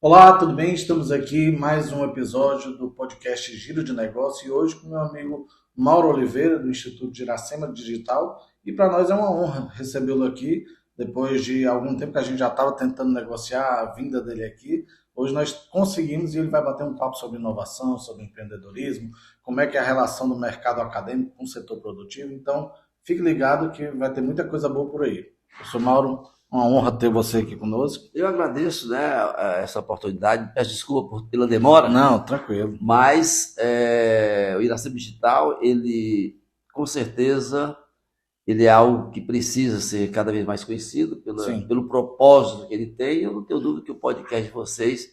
Olá, tudo bem? Estamos aqui mais um episódio do podcast Giro de Negócio e hoje com meu amigo Mauro Oliveira, do Instituto de Iracema Digital. E para nós é uma honra recebê-lo aqui, depois de algum tempo que a gente já estava tentando negociar a vinda dele aqui. Hoje nós conseguimos e ele vai bater um papo sobre inovação, sobre empreendedorismo, como é que é a relação do mercado acadêmico com o setor produtivo. Então, fique ligado que vai ter muita coisa boa por aí. Professor Mauro, uma honra ter você aqui conosco. Eu agradeço, né, essa oportunidade, peço desculpa pela demora, Não, tranquilo. mas o Iracema Digital, ele, com certeza, ele é algo que precisa ser cada vez mais conhecido Sim. pelo propósito que ele tem. Eu não tenho dúvida que o podcast de vocês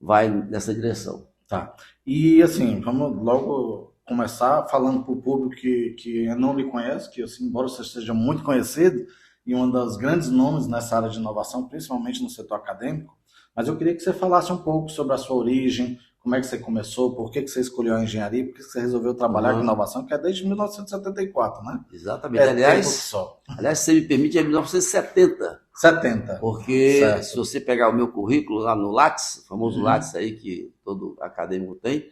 vai nessa direção. Tá. E assim, vamos logo começar falando para o público que não lhe conhece, que assim, embora você seja muito conhecido e um dos grandes nomes nessa área de inovação, principalmente no setor acadêmico, mas eu queria que você falasse um pouco sobre a sua origem, como é que você começou, por que você escolheu a engenharia, por que você resolveu trabalhar com inovação, que é desde 1974, né? Exatamente. É tempo só. Aliás, se me permite, é 1970. 70. Porque Certo. se você pegar o meu currículo lá no Lattes, o famoso Lattes aí que todo acadêmico tem,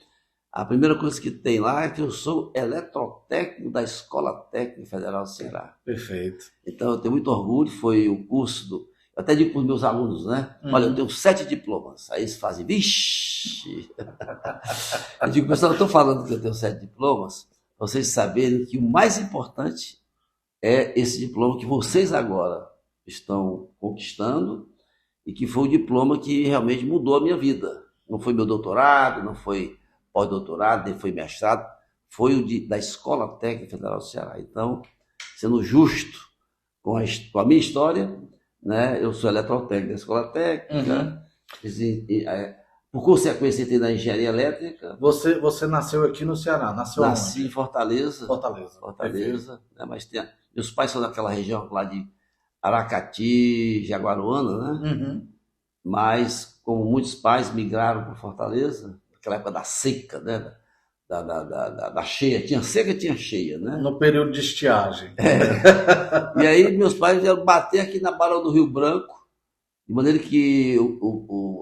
a primeira coisa que tem lá é que eu sou eletrotécnico da Escola Técnica Federal do Ceará. Perfeito. Então eu tenho muito orgulho, foi o curso do... Eu até digo para os meus alunos, né? Olha, eu tenho 7 diplomas. Aí eles fazem, vixe! Eu digo, pessoal, eu estou falando que eu tenho 7 diplomas, para vocês saberem que o mais importante é esse diploma que vocês agora estão conquistando e que foi o diploma que realmente mudou a minha vida. Não foi meu doutorado, não foi pós-doutorado, nem foi mestrado, foi da Escola Técnica Federal do Ceará. Então, sendo justo com a minha história, né, eu sou eletrotécnico da Escola Técnica, por consequência, entrei na engenharia elétrica. Você nasceu aqui no Ceará, Nasci onde? em Fortaleza. Fortaleza. Né, mas meus pais são daquela região lá de Aracati, Jaguaruana, né? Uhum. Mas, como muitos pais migraram para Fortaleza, naquela época da seca, né? Da cheia, tinha seca e tinha cheia, né? No período de estiagem. E aí meus pais vieram bater aqui na Barão do Rio Branco, de maneira que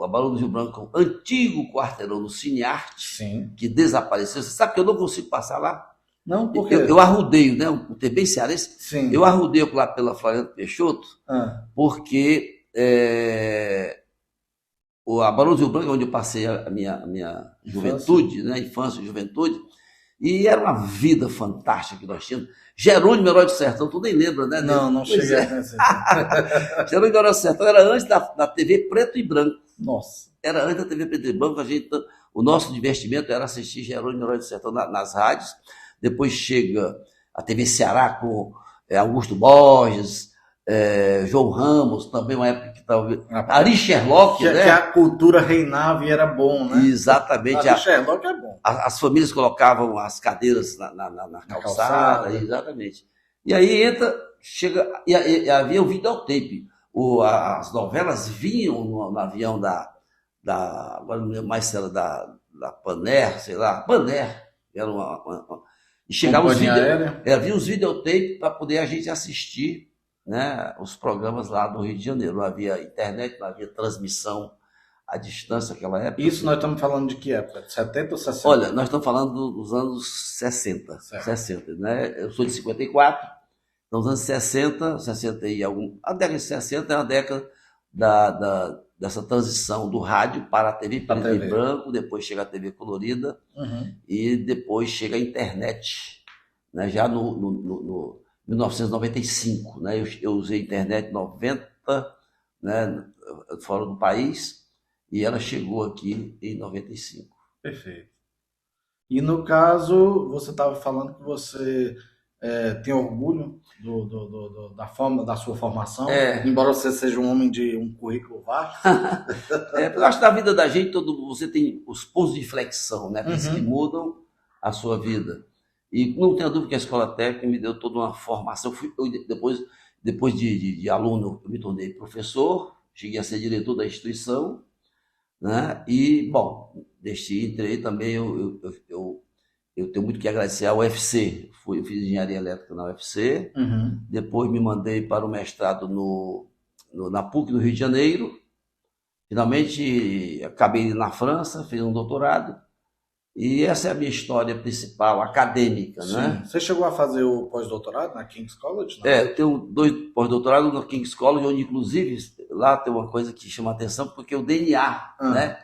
a Barão do Rio Branco, antigo quarteirão do Cinearte, Sim. que desapareceu. Você sabe que eu não consigo passar lá? Não, porque... Eu arrudeio, né? Um ter bem cearense. Sim. Eu arrudeio lá pela Floriano Peixoto, porque a Barão do Rio Branco é onde eu passei a minha juventude, né? Infância e juventude, e era uma vida fantástica que nós tínhamos. Jerônimo Herói do Sertão, tu nem lembra, né? Não cheguei a conhecer. Jerônimo Herói do Sertão era antes da TV preto e branco. Nossa. Era antes da TV preto e branco, o nosso divertimento era assistir Jerônimo Herói do Sertão nas rádios. Depois chega a TV Ceará com Augusto Borges, João Ramos, também uma época que estava... Ari Sherlock, né? Que a cultura reinava e era bom, né? Exatamente. Ari Sherlock é bom. As famílias colocavam as cadeiras na calçada, exatamente. E aí chega, e havia o videotape. As novelas vinham no avião agora não lembro mais se era da Paner, sei lá, Paner, era e chegava havia os videotapes para poder a gente assistir, né, os programas lá do Rio de Janeiro. Não havia internet, não havia transmissão à distância naquela época. Isso nós estamos falando de que época? 70 ou 60? Olha, nós estamos falando dos anos 60. Certo. 60, né? Eu sou de 54, então os anos 60 e algum... A década de 60 é a década dessa transição do rádio para a TV preto e branco, depois chega a TV colorida, e depois chega a internet, né? Já no 1995, né? Eu usei a internet em 90, né? Fora do país, e ela chegou aqui em 95. Perfeito. E no caso, você estava falando que você tem orgulho da sua formação, embora você seja um homem de um currículo vasto. Eu acho que na vida da gente, você tem os pontos de inflexão, né? Que mudam a sua vida. E não tenho dúvida que a Escola Técnica me deu toda uma formação. Depois de aluno, eu me tornei professor, cheguei a ser diretor da instituição, né? E, bom, entrei também, eu tenho muito que agradecer ao UFC. Eu fiz engenharia elétrica na UFC, depois me mandei para o mestrado na PUC do Rio de Janeiro, Finalmente, acabei na França, fiz um doutorado, e essa é a minha história principal, acadêmica, Sim. né? Você chegou a fazer o pós-doutorado na King's College? Não? Eu tenho 2 pós-doutorados no King's College, onde inclusive lá tem uma coisa que chama atenção, porque o DNA, né?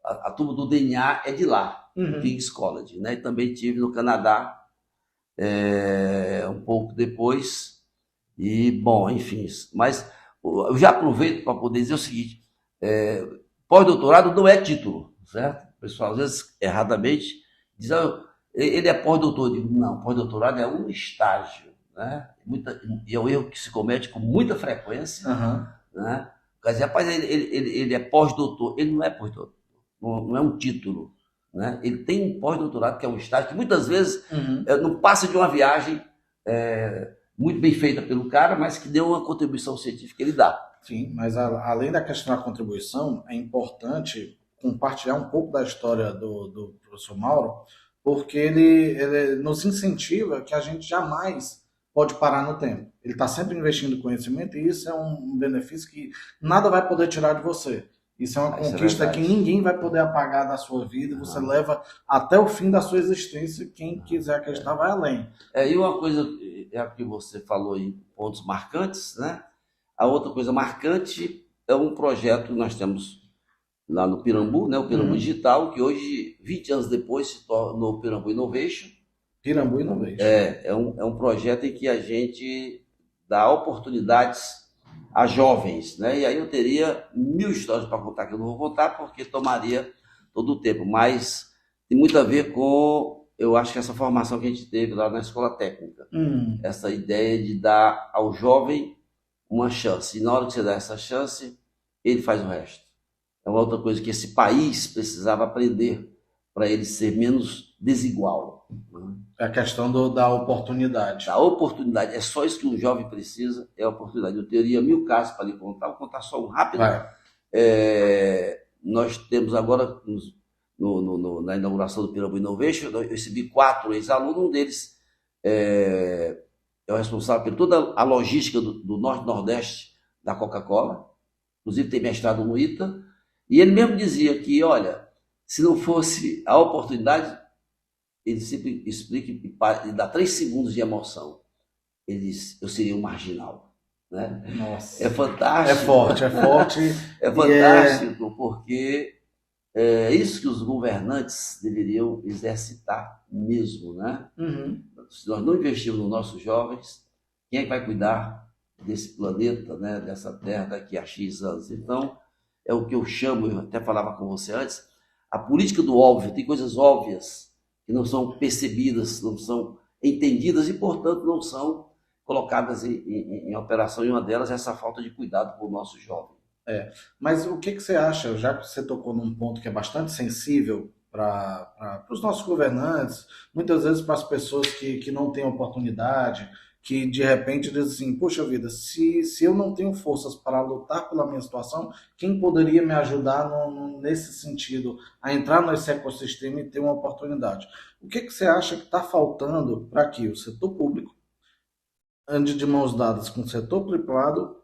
A turma do DNA é de lá, King's College, né? E também tive no Canadá, um pouco depois, e bom, enfim. Mas eu já aproveito para poder dizer o seguinte: pós-doutorado não é título, certo? O pessoal às vezes erradamente diz, ele é pós-doutor. Eu digo, não, pós-doutorado é um estágio, né? E é um erro que se comete com muita frequência, né? Quer dizer, rapaz, ele é pós-doutor, ele não é pós-doutor, não é um título, né? Ele tem um pós-doutorado que é um estágio que muitas vezes não passa de uma viagem muito bem feita pelo cara, mas que deu uma contribuição científica, ele dá. Sim, mas além da questão da contribuição, é importante compartilhar um pouco da história do professor Mauro, porque ele nos incentiva que a gente jamais pode parar no tempo. Ele está sempre investindo em conhecimento e isso é um benefício que nada vai poder tirar de você. Isso é uma conquista que ninguém vai poder apagar da sua vida, você leva até o fim da sua existência, quem quiser acreditar vai além. E uma coisa que você falou em pontos marcantes, né? A outra coisa marcante é um projeto que nós temos lá no Pirambu, né? O Pirambu Digital, que hoje, 20 anos depois, se tornou o Pirambu Innovation. Pirambu Innovation. É um projeto em que a gente dá oportunidades a jovens, né? E aí eu teria 1000 histórias para contar que eu não vou contar, porque tomaria todo o tempo, mas tem muito a ver com, eu acho que essa formação que a gente teve lá na escola técnica, essa ideia de dar ao jovem uma chance, e na hora que você dá essa chance, ele faz o resto. É uma outra coisa que esse país precisava aprender para ele ser menos desigual. É a questão da oportunidade. A oportunidade, é só isso que um jovem precisa, é a oportunidade. Eu teria 1000 casos para lhe contar, vou contar só um rápido. Nós temos agora, na inauguração do Pirambu Innovation, eu recebi 4 ex-alunos, um deles é o responsável por toda a logística do Norte e Nordeste da Coca-Cola, inclusive tem mestrado no ITA, e ele mesmo dizia que, olha, se não fosse a oportunidade, ele sempre explica e dá 3 segundos de emoção. Ele diz, eu seria um marginal. Né? Nossa. É fantástico. É forte. É fantástico, porque é isso que os governantes deveriam exercitar mesmo. Né? Se nós não investirmos nos nossos jovens, quem é que vai cuidar desse planeta, né? Dessa terra daqui a X anos? Então, é o que eu chamo, eu até falava com você antes, a política do óbvio. Tem coisas óbvias que não são percebidas, não são entendidas e, portanto, não são colocadas em operação. E uma delas é essa falta de cuidado com o nosso jovem. Mas o que você acha, já que você tocou num ponto que é bastante sensível para os nossos governantes, muitas vezes para as pessoas que não têm oportunidade, que de repente dizem assim, poxa vida, se eu não tenho forças para lutar pela minha situação, quem poderia me ajudar nesse sentido, a entrar nesse ecossistema e ter uma oportunidade? O que você acha que está faltando para que o setor público ande de mãos dadas com o setor privado,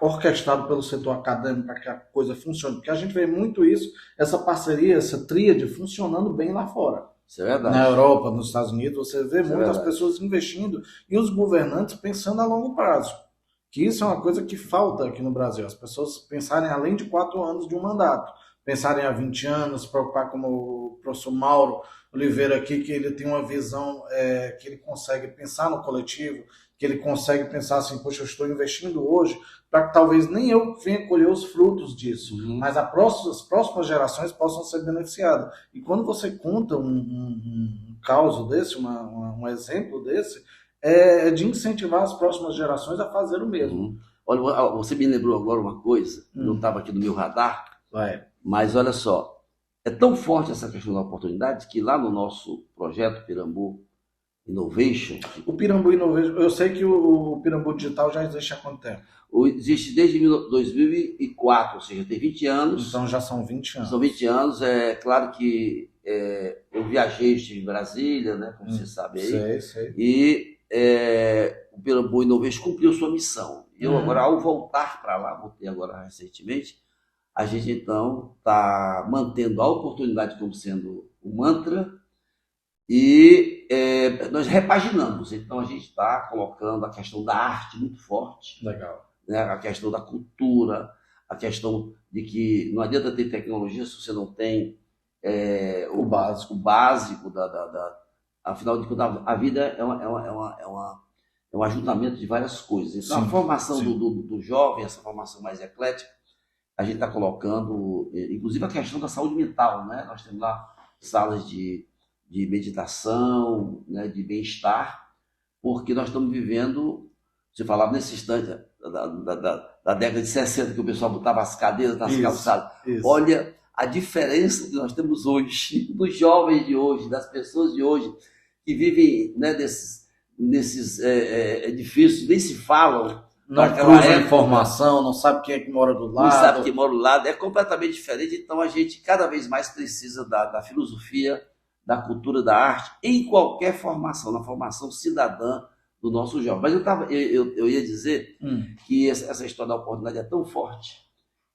orquestrado pelo setor acadêmico para que a coisa funcione? Porque a gente vê muito isso, essa parceria, essa tríade funcionando bem lá fora. Isso é verdade. Na Europa, nos Estados Unidos, você vê muitas pessoas investindo e os governantes pensando a longo prazo. Que isso é uma coisa que falta aqui no Brasil. As pessoas pensarem além de 4 anos de um mandato. Pensarem há 20 anos, preocupar como o professor Mauro Oliveira aqui, que ele tem uma visão, que ele consegue pensar no coletivo, que ele consegue pensar assim, poxa, eu estou investindo hoje para que talvez nem eu venha colher os frutos disso, mas as próximas gerações possam ser beneficiadas. E quando você conta um caso desse, um exemplo desse, é de incentivar as próximas gerações a fazer o mesmo. Olha, você me lembrou agora uma coisa, não estava aqui no meu radar, mas olha só, é tão forte essa questão da oportunidade que lá no nosso projeto Pirambu Innovation... O Pirambu Innovation, eu sei que o Pirambu Digital já existe há quanto tempo? Existe desde 2004, ou seja, tem 20 anos. Então já são 20 anos. São 20 anos, é claro que eu viajei, estive em Brasília, né, como você sabe aí. Sei. E o Pirambu Innovation cumpriu sua missão. Eu agora, ao voltar para lá, voltei agora recentemente, a gente então está mantendo a oportunidade como sendo o mantra e nós repaginamos. Então a gente está colocando a questão da arte muito forte, Legal. né? A questão da cultura, a questão de que não adianta ter tecnologia se você não tem o básico afinal de contas, a vida é um ajuntamento de várias coisas. Então, Sim, a formação sim. do jovem, essa formação mais eclética, a gente está colocando, inclusive a questão da saúde mental, né? Nós temos lá salas de meditação, né? De bem-estar, porque nós estamos vivendo, você falava nesse instante da década de 60, que o pessoal botava as cadeiras nas calçadas. Isso. Olha a diferença que nós temos hoje, dos jovens de hoje, das pessoas de hoje, que vivem, né, nesses edifícios, nem se falam. Não cruza informação, não sabe quem é que mora do lado. Não sabe quem mora do lado, é completamente diferente. Então a gente cada vez mais precisa da filosofia, da cultura, da arte, em qualquer formação, na formação cidadã do nosso jovem. Mas eu ia dizer que essa história da oportunidade é tão forte,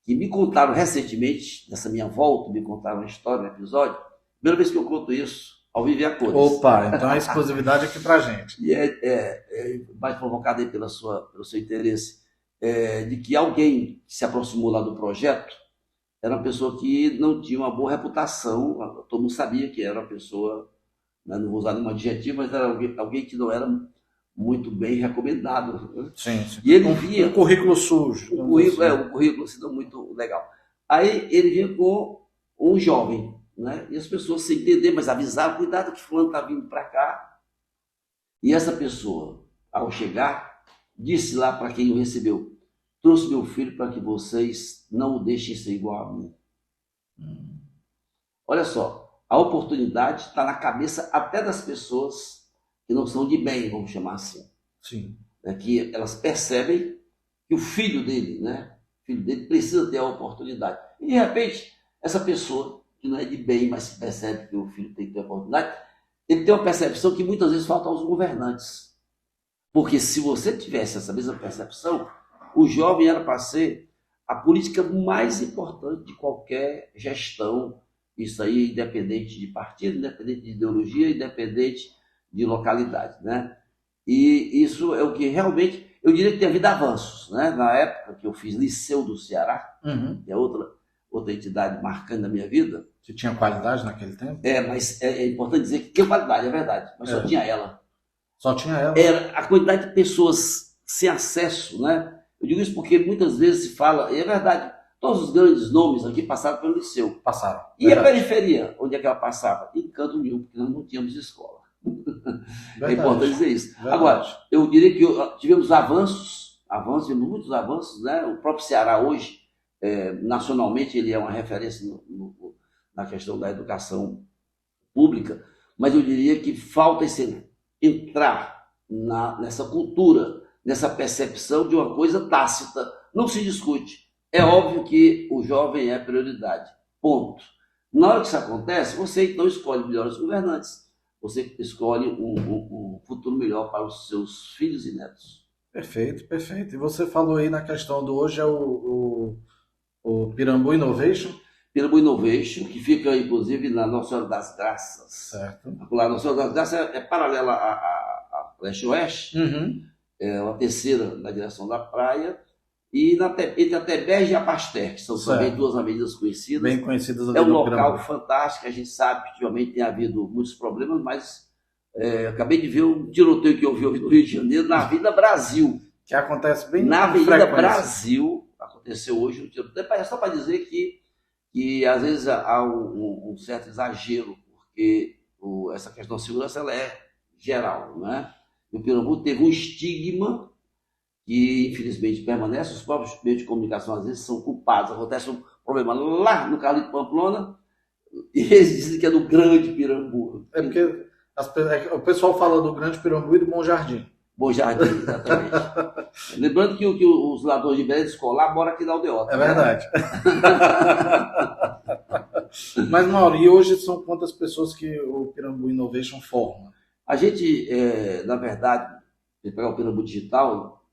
que me contaram recentemente, nessa minha volta, me contaram uma história, um episódio, primeira vez que eu conto isso, ao vivo e a cores. Opa, então a exclusividade aqui pra gente. E mais provocado aí pelo seu interesse, de que alguém que se aproximou lá do projeto era uma pessoa que não tinha uma boa reputação, todo mundo sabia que era uma pessoa, né, não vou usar nenhum adjetivo, mas era alguém que não era muito bem recomendado. Sim. E ele vinha... Um currículo sujo. Um currículo assim, não muito legal. Aí ele vinha com um jovem, né? E as pessoas sem entender, mas avisavam, cuidado que fulano está vindo para cá. E essa pessoa, ao chegar, disse lá para quem o recebeu, trouxe meu filho para que vocês não o deixem ser igual a mim. Olha só, a oportunidade está na cabeça até das pessoas que não são de bem, vamos chamar assim. Sim. Que elas percebem que o filho dele, né? O filho dele precisa ter a oportunidade. E de repente, essa pessoa que não é de bem, mas se percebe que o filho tem que ter a oportunidade, ele tem uma percepção que muitas vezes falta aos governantes. Porque se você tivesse essa mesma percepção, o jovem era para ser a política mais importante de qualquer gestão. Isso aí, independente de partido, independente de ideologia, independente de localidade, né? E isso é o que realmente, eu diria que tem havido avanços, né? Na época que eu fiz Liceu do Ceará, que é outra entidade marcante da minha vida. Você tinha qualidade naquele tempo? Mas é importante dizer que tinha qualidade, é verdade, mas só tinha ela. Só tinha ela? Era a quantidade de pessoas sem acesso, né? Eu digo isso porque muitas vezes se fala, e é verdade, todos os grandes nomes aqui passaram pelo Liceu. Passaram. E a periferia, onde é que ela passava? Em canto nenhum, porque nós não tínhamos escola. Verdade. É importante dizer isso. Verdade. Agora, eu diria que tivemos tivemos muitos avanços, né? O próprio Ceará hoje, nacionalmente, ele é uma referência na questão da educação pública, mas eu diria que falta entrar nessa cultura, nessa percepção de uma coisa tácita. Não se discute. É óbvio que o jovem é prioridade. Ponto. Na hora que isso acontece, você então escolhe melhores governantes. Você escolhe um futuro melhor para os seus filhos e netos. Perfeito, perfeito. E você falou aí na questão do hoje é o Pirambu Innovation. Pirambu Innovation, que fica inclusive na Nossa Senhora das Graças. Certo. A Nossa Senhora das Graças é paralela a leste-oeste, é uma terceira na direção da praia, e entre a Teberge e a Pasteur, que são também duas avenidas conhecidas. Bem conhecidas ali no Pirambu. É um local fantástico, a gente sabe que ultimamente tem havido muitos problemas, mas acabei de ver um tiroteio que houve no Rio de Janeiro, na Avenida Brasil. Que acontece bem na Avenida Brasil, aconteceu hoje um tiroteio. Só para dizer que às vezes há um certo exagero, porque essa questão da segurança ela é geral, né? O Pirambu teve um estigma que infelizmente permanece, os próprios meios de comunicação às vezes são culpados. Acontece um problema lá no Carlito Pamplona e eles dizem que é do Grande Pirambu. É porque o pessoal fala do Grande Pirambu e do Bom Jardim. Bom Jardim, exatamente. Lembrando que os ladrões de Belém escolar moram aqui na Aldeota. É verdade. Mas, Mauro, e hoje são quantas pessoas que o Pirambu Innovation forma? A gente, na verdade, se pegar o Pirambu Digital,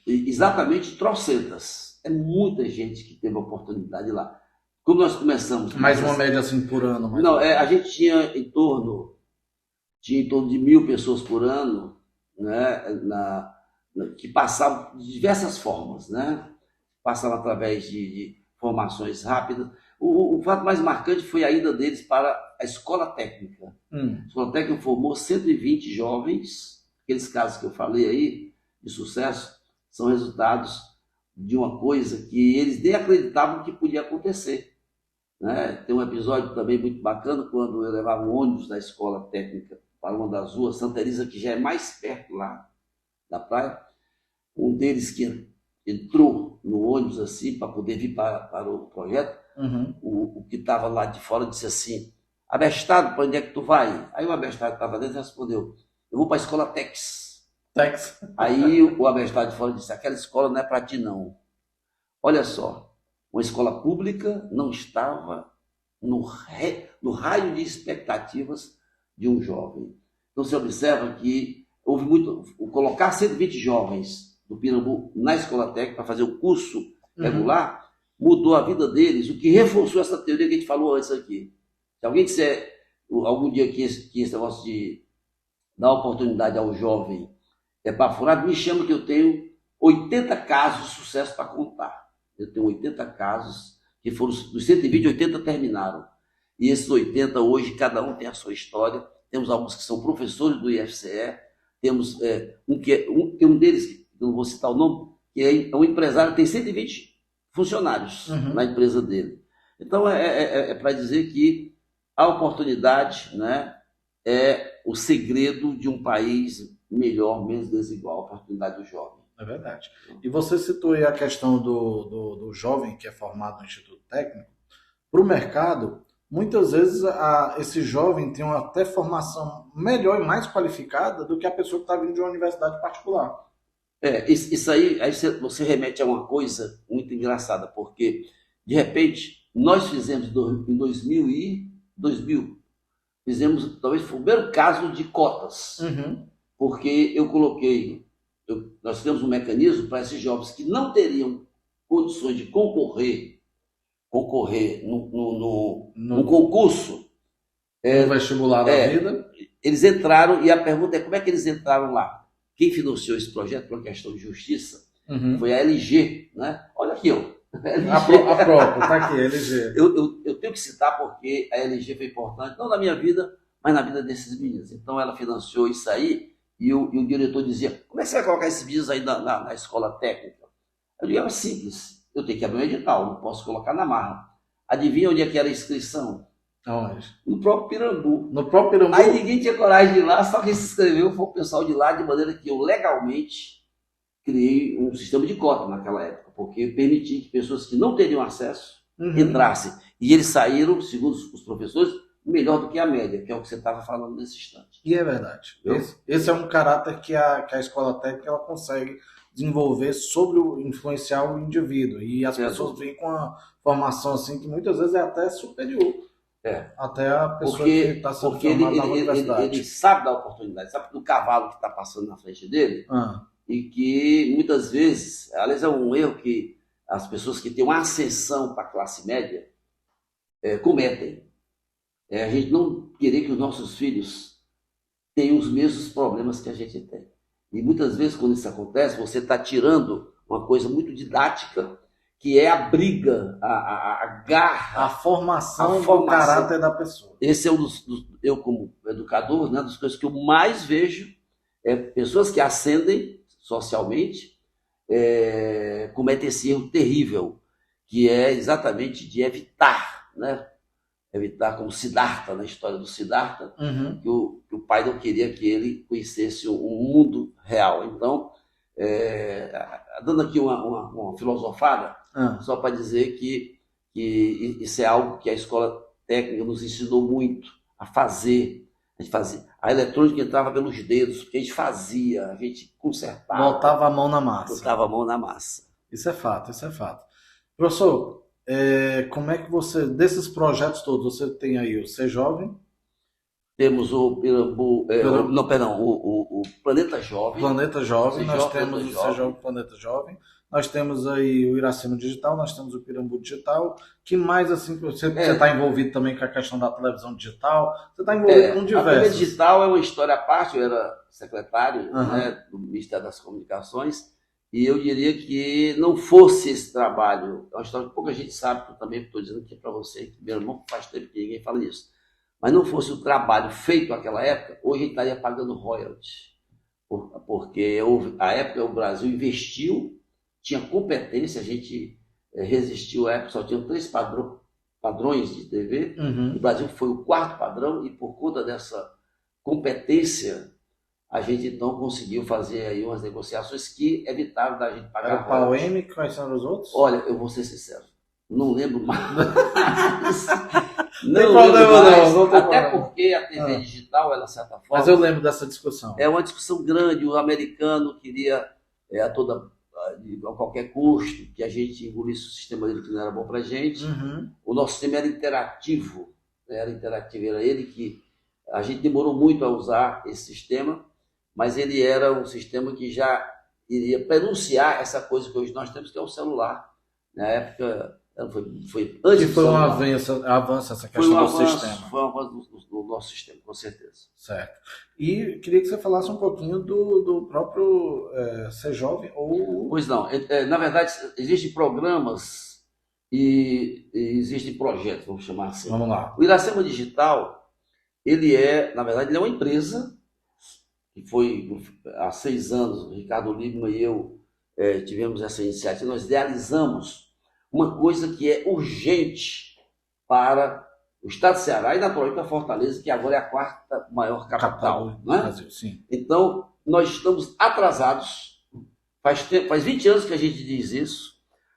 exatamente trocentas. É muita gente que teve a oportunidade lá. Como nós começamos... Mais uma média assim por ano? Não, a gente tinha em torno de 1.000 pessoas por ano, né, que passavam de diversas formas, né? Passavam através de formações rápidas. O fato mais marcante foi a ida deles para a escola técnica. A escola técnica formou 120 jovens. Aqueles casos que eu falei aí, de sucesso, são resultados de uma coisa que eles nem acreditavam que podia acontecer, né? Tem um episódio também muito bacana, quando eu levava um ônibus da escola técnica para uma das ruas, Santa Elisa, que já é mais perto lá da praia. Um deles que entrou no ônibus assim para poder vir para o projeto, o que estava lá de fora disse assim: abestado, para onde é que tu vai? Aí o abestado que estava dentro respondeu: eu vou para a escola Tex. Aí o abestado de fora disse: aquela escola não é para ti não. Olha só, uma escola pública não estava no raio de expectativas de um jovem. Então você observa que houve muito... Colocar 120 jovens do Pirambu na escola técnica para fazer o curso regular mudou a vida deles, o que reforçou essa teoria que a gente falou antes aqui. Se alguém disser algum dia que esse negócio de dar oportunidade ao jovem é baforado, me chama que eu tenho 80 casos de sucesso para contar. Eu tenho 80 casos, que foram dos 120, 80 terminaram. E esses 80 hoje, cada um tem a sua história. Temos alguns que são professores do IFCE, temos um deles, que eu não vou citar o nome, que é um empresário, tem 120 funcionários na empresa dele. Então, é para dizer que a oportunidade, né, é o segredo de um país melhor, menos desigual, a oportunidade do jovem. É verdade. E você citou aí a questão do jovem que é formado no Instituto Técnico. Para o mercado, muitas vezes esse jovem tem até formação melhor e mais qualificada do que a pessoa que está vindo de uma universidade particular. Isso aí você remete a uma coisa muito engraçada, porque, de repente, nós fizemos em 2000, fizemos, talvez foi o primeiro caso de cotas, porque eu coloquei, nós temos um mecanismo para esses jovens que não teriam condições de concorrer num concurso, no vestibular da vida. Eles entraram, e a pergunta é: como é que eles entraram lá? Quem financiou esse projeto por uma questão de justiça foi a LG, né? Olha aqui, ó. A própria, tá aqui, a LG. Eu tenho que citar porque a LG foi importante, não na minha vida, mas na vida desses meninos. Então ela financiou isso aí, e o diretor dizia: como é que você vai colocar esses meninos aí na escola técnica? Eu digo: é simples, eu tenho que abrir um edital, não posso colocar na marra. Adivinha onde é que era a inscrição? Onde? No próprio Pirambu. No próprio Pirambu? Aí ninguém tinha coragem de ir lá, só quem se inscreveu foi o pessoal de lá, de maneira que eu legalmente criei um sistema de cota naquela época, porque permitia que pessoas que não teriam acesso entrassem. E eles saíram, segundo os professores, melhor do que a média, que é o que você estava falando nesse instante. E é verdade. Esse é um caráter que a escola técnica ela consegue desenvolver sobre influenciar o indivíduo. E as pessoas vêm com uma formação assim que muitas vezes é até superior. Até a pessoa que está sendo formada na universidade. Ele sabe da oportunidade, sabe do cavalo que está passando na frente dele, e que muitas vezes, aliás, é um erro que as pessoas que têm uma ascensão para a classe média cometem. A gente não querer que os nossos filhos tenham os mesmos problemas que a gente tem. E muitas vezes, quando isso acontece, você está tirando uma coisa muito didática, que é a briga, a garra, a formação do caráter da pessoa. Esse é eu como educador, né, das coisas que eu mais vejo, pessoas que ascendem socialmente, cometem esse erro terrível, que é exatamente de evitar, né? Evitar, como Siddhartha, na história do Siddhartha, que o pai não queria que ele conhecesse um mundo real. Então, dando aqui uma filosofada, só para dizer que isso é algo que a escola técnica nos ensinou muito a fazer. A gente fazia. A eletrônica entrava pelos dedos, porque a gente consertava. Botava a mão na massa. Botava a mão na massa. Isso é fato, isso é fato. Professor, como é que você, desses projetos todos, você tem aí o Ser Jovem? Temos o Pirambu, o Planeta Jovem. Planeta Jovem, nós temos o Ser Jovem, Planeta Jovem. nós temos aí o Iracema Digital, nós temos o Pirambu Digital. Que mais assim, você está envolvido também com a questão da televisão digital? Você está envolvido com diversos. A TV digital é uma história à parte, eu era secretário né, do Ministério das Comunicações, e eu diria que não fosse esse trabalho, é uma história que pouca gente sabe, que eu também estou dizendo aqui para você, que meu irmão faz tempo que ninguém fala isso, mas não fosse o trabalho feito naquela época, hoje a gente estaria pagando royalties, porque a época o Brasil investiu, tinha competência, a gente resistiu à época, só tinha 3 padrões de TV, o Brasil foi o 4º padrão, e por conta dessa competência, a gente então conseguiu fazer aí umas negociações que evitaram da gente pagar. Era Pauem, quais são os outros? Olha, eu vou ser sincero, não lembro mais. Não lembro mais, até porque a TV digital, ela, de certa forma... Mas eu lembro dessa discussão. É uma discussão grande, o americano queria a qualquer custo que a gente engolisse o sistema dele, que não era bom para a gente. O nosso sistema era interativo, era ele que... A gente demorou muito a usar esse sistema, mas ele era um sistema que já iria prenunciar essa coisa que hoje nós temos, que é o celular. Na época, foi antes do celular. Avanço essa questão do sistema. Foi um avanço do nosso sistema, com certeza. Certo. E queria que você falasse um pouquinho do próprio Ser Jovem. Pois não. Na verdade, existem programas e existem projetos, vamos chamar assim. Vamos lá. O Iracema Digital, na verdade, ele é uma empresa que foi, há 6 anos, o Ricardo Libman e eu tivemos essa iniciativa, nós idealizamos uma coisa que é urgente para o estado de Ceará e naturalmente para Fortaleza, que agora é a 4ª maior capital do Brasil. Sim. Então, nós estamos atrasados, faz 20 anos que a gente diz isso,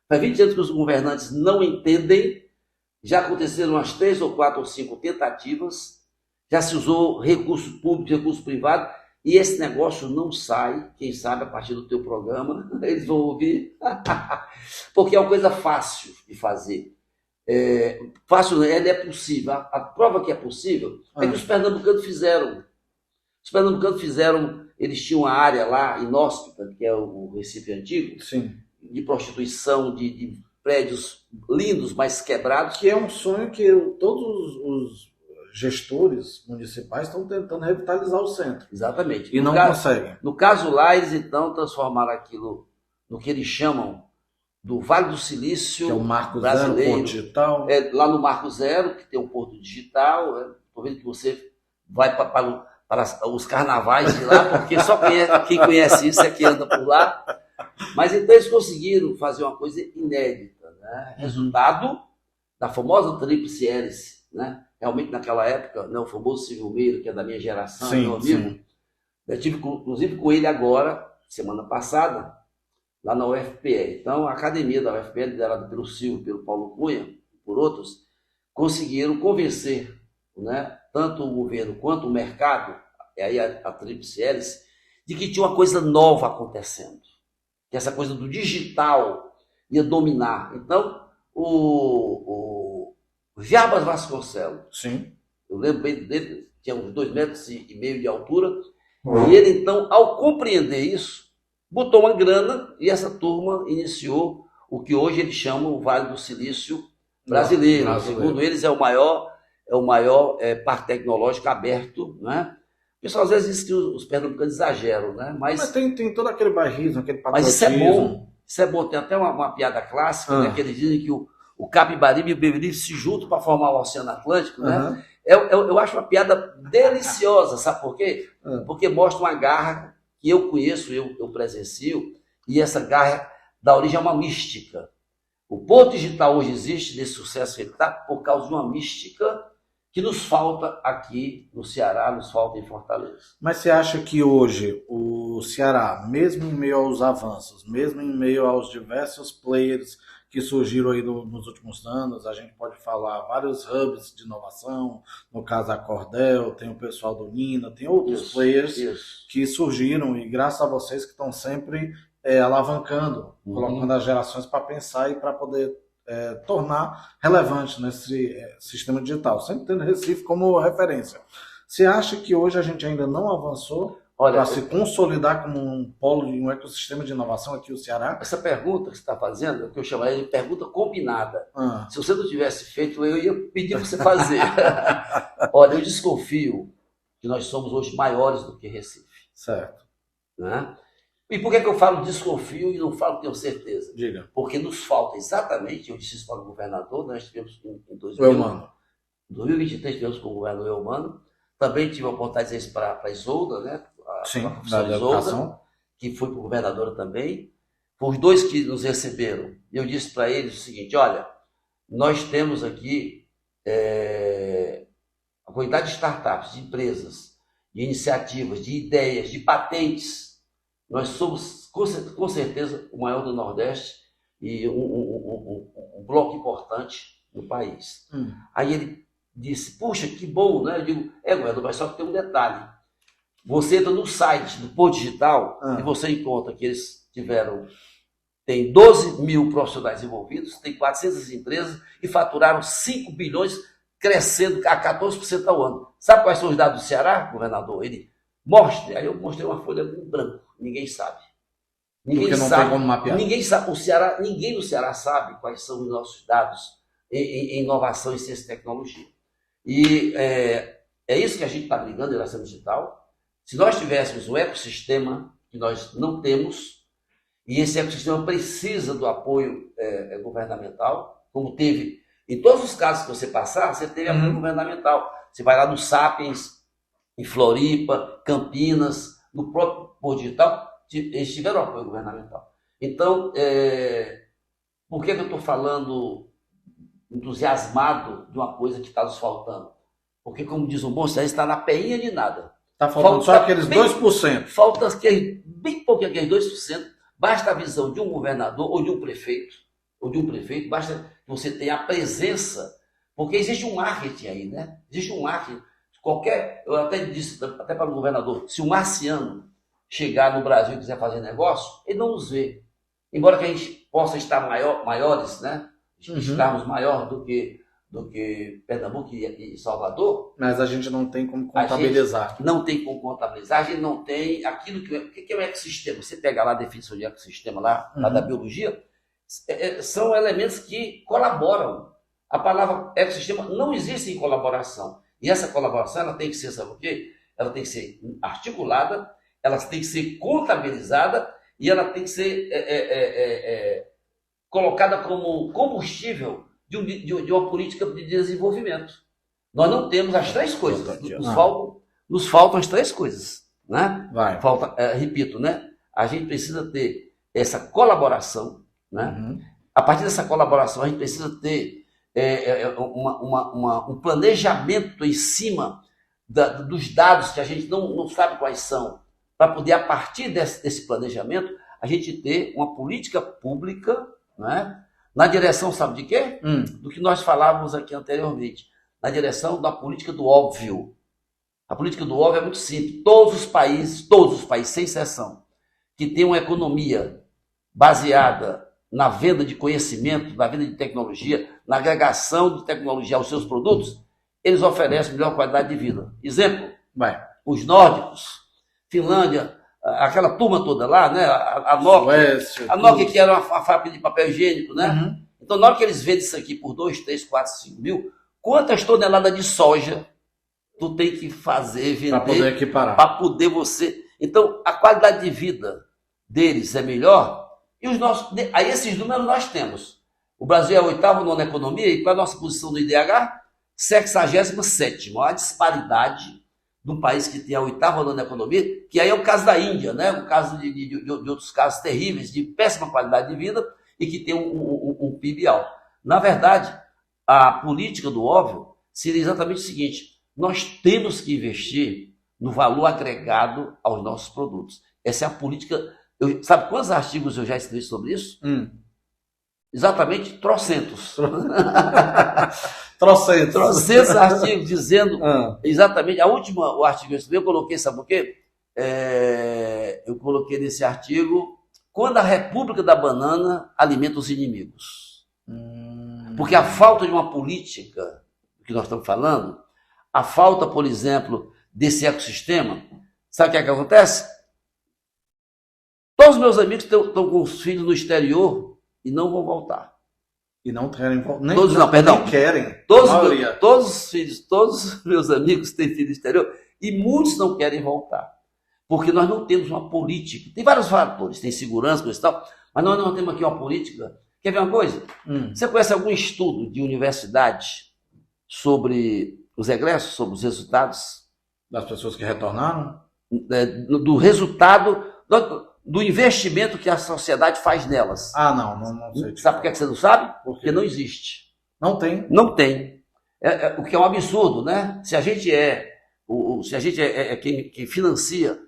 faz 20 anos que os governantes não entendem, já aconteceram umas 3 ou 4 ou 5 tentativas, já se usou recurso público, recurso privado, e esse negócio não sai, quem sabe a partir do teu programa, eles vão ouvir, porque é uma coisa fácil de fazer. Fácil, ele é possível. A prova que é possível é que os pernambucanos fizeram. Os pernambucanos fizeram, eles tinham uma área lá, inóspita, que é o Recife Antigo, sim, de prostituição, de prédios lindos, mas quebrados. Que é um sonho que todos os gestores municipais estão tentando revitalizar o centro. Exatamente. E não conseguem. No caso lá, eles então transformaram aquilo no que eles chamam do Vale do Silício, que é o Marco brasileiro. Zero, Porto Digital. Lá no Marco Zero, que tem um Porto Digital. Estou vendo que você vai para os carnavais de lá, porque só quem conhece isso é quem anda por lá. Mas então eles conseguiram fazer uma coisa inédita, né? Resultado da famosa tríplice hélice, né? Realmente naquela época, né, o famoso Silvio Meira, que é da minha geração, sim, meu amigo, sim. Eu tive inclusive com ele agora, semana passada, lá na UFPE. Então, a academia da UFPE, liderada pelo Silvio, pelo Paulo Cunha, por outros, conseguiram convencer, né, tanto o governo quanto o mercado, e aí a tríplice hélice, de que tinha uma coisa nova acontecendo, que essa coisa do digital ia dominar. Então, o Jarbas Vasconcelos, sim, eu lembro bem dele, tinha uns 2,5 metros de altura, e ele então, ao compreender isso, botou uma grana e essa turma iniciou o que hoje eles chamam o Vale do Silício brasileiro. Segundo eles, é o maior parque tecnológico aberto, né? O pessoal às vezes diz que os pernambucanos exageram, né? Mas tem todo aquele bairrismo, aquele patriotismo. Mas isso é bom. Tem até uma piada clássica, né? Que eles dizem que o Capibaribe e o Beberibe se juntam para formar o Oceano Atlântico, né? Eu acho uma piada deliciosa, sabe por quê? Porque mostra uma garra que eu conheço, eu presencio, e essa garra dá origem a uma mística. O Porto Digital hoje existe, nesse sucesso que ele está, por causa de uma mística que nos falta aqui no Ceará, nos falta em Fortaleza. Mas você acha que hoje o Ceará, mesmo em meio aos avanços, mesmo em meio aos diversos players que surgiram aí nos últimos anos, a gente pode falar vários hubs de inovação, no caso a Cordel, tem o pessoal do Nina, tem outros players que surgiram e graças a vocês que estão sempre alavancando, colocando as gerações para pensar e para poder tornar relevante nesse sistema digital, sempre tendo Recife como referência. Você acha que hoje a gente ainda não avançou? para se consolidar como um polo e um ecossistema de inovação aqui no Ceará? Essa pergunta que você está fazendo, é o que eu chamaria de pergunta combinada. Se você não tivesse feito, eu ia pedir para você fazer. Olha, eu desconfio que nós somos hoje maiores do que Recife. Certo. Né? E por que eu falo desconfio e não falo tenho certeza? Diga. Porque nos falta exatamente, eu disse isso para o governador, nós tivemos em 2023 tivemos com o governador Eumano, também tive a oportunidade de dizer isso para a Isolda, né? Sim, a professora Isolda, que foi para o governador também. Foram os dois que nos receberam. E eu disse para eles o seguinte, olha, nós temos aqui a quantidade de startups, de empresas, de iniciativas, de ideias, de patentes. Nós somos, com certeza, o maior do Nordeste e um bloco importante no país. Aí ele disse, puxa, que bom, né? Eu digo, governador, mas só que tem um detalhe. Você entra no site do Porto Digital e você encontra que eles tem 12 mil profissionais envolvidos, tem 400 empresas e faturaram 5 bilhões, crescendo a 14% ao ano. Sabe quais são os dados do Ceará, governador? Ele mostra. Aí eu mostrei uma folha em branco. Ninguém sabe. Porque não tem como mapear. Ninguém sabe. Ninguém no Ceará sabe quais são os nossos dados em inovação, em ciência e tecnologia. E é isso que a gente está brigando em Iracema Digital. Se nós tivéssemos um ecossistema que nós não temos, e esse ecossistema precisa do apoio governamental, como teve em todos os casos que você passar, você teve apoio governamental. Você vai lá no Sapiens, em Floripa, Campinas, no próprio Porto Digital, eles tiveram apoio governamental. Então, por que eu estou falando entusiasmado de uma coisa que está nos faltando? Porque, como diz o bom, isso aí está na peinha de nada. Está faltando só aqueles 2%. Falta bem pouquinho aqueles 2%. Basta a visão de um governador ou de um prefeito, basta que você tenha a presença, porque existe um marketing aí, né? Existe um marketing. Eu até disse, até para o governador, se um marciano chegar no Brasil e quiser fazer negócio, ele não nos vê. Embora que a gente possa estar maiores, né? Estarmos maior do que Pernambuco e Salvador. Mas a gente não tem como contabilizar. Não tem como contabilizar, a gente não tem aquilo que é o ecossistema. Você pega lá a definição de ecossistema lá da biologia, são elementos que colaboram. A palavra ecossistema não existe em colaboração. E essa colaboração ela tem que ser, sabe o quê? Ela tem que ser articulada, ela tem que ser contabilizada e ela tem que ser colocada como combustível de uma política de desenvolvimento. Nós não temos as três coisas. Nos faltam as três coisas. Né? Repito, né? A gente precisa ter essa colaboração. Né? A partir dessa colaboração, a gente precisa ter um planejamento em cima dos dados que a gente não sabe quais são, para poder, a partir desse planejamento, a gente ter uma política pública, né? Na direção, sabe de quê? Do que nós falávamos aqui anteriormente. Na direção da política do óbvio. A política do óbvio é muito simples. Todos os países, sem exceção, que têm uma economia baseada na venda de conhecimento, na venda de tecnologia, na agregação de tecnologia aos seus produtos, eles oferecem melhor qualidade de vida. Exemplo, os nórdicos, Finlândia, aquela turma toda lá, né? A Nokia, que era uma fábrica de papel higiênico, né? Então, na hora que eles vendem isso aqui por 2, 3, 4, 5 mil, quantas toneladas de soja tu tem que fazer, vender, para poder equiparar? Para poder você... Então, a qualidade de vida deles é melhor, e aí esses números nós temos. O Brasil é o 8º, 9º na economia, e qual é a nossa posição no IDH? 67ª. Olha a disparidade de um país que tem a 8ª, 9ª na economia, que aí é o caso da Índia, né? O caso de outros casos terríveis, de péssima qualidade de vida, e que tem um PIB alto. Na verdade, a política do óbvio seria exatamente o seguinte: nós temos que investir no valor agregado aos nossos produtos. Essa é a política. Sabe quantos artigos eu já escrevi sobre isso? Exatamente, trocentos. Trocentos artigos dizendo exatamente. O artigo que eu escrevi, eu coloquei, sabe por quê? Eu coloquei nesse artigo: quando a República da Banana alimenta os inimigos. Porque a falta de uma política, que nós estamos falando, a falta, por exemplo, desse ecossistema, Sabe o que é que acontece? Todos os meus amigos estão com os filhos no exterior e não vão voltar. E não querem voltar. Todos não, perdão. Nem querem. Todos os filhos, todos os meus amigos têm filhos no exterior e muitos não querem voltar. Porque nós não temos uma política. Tem vários fatores, tem segurança, coisa e tal, mas nós não temos aqui uma política. Quer ver uma coisa? Você conhece algum estudo de universidade sobre os egressos, sobre os resultados? Das pessoas que retornaram? Do resultado, do investimento que a sociedade faz nelas. Ah, não sei. Sabe por que você não sabe? Porque não existe. Não tem? Não tem. O que é um absurdo, né? Se a gente quem financia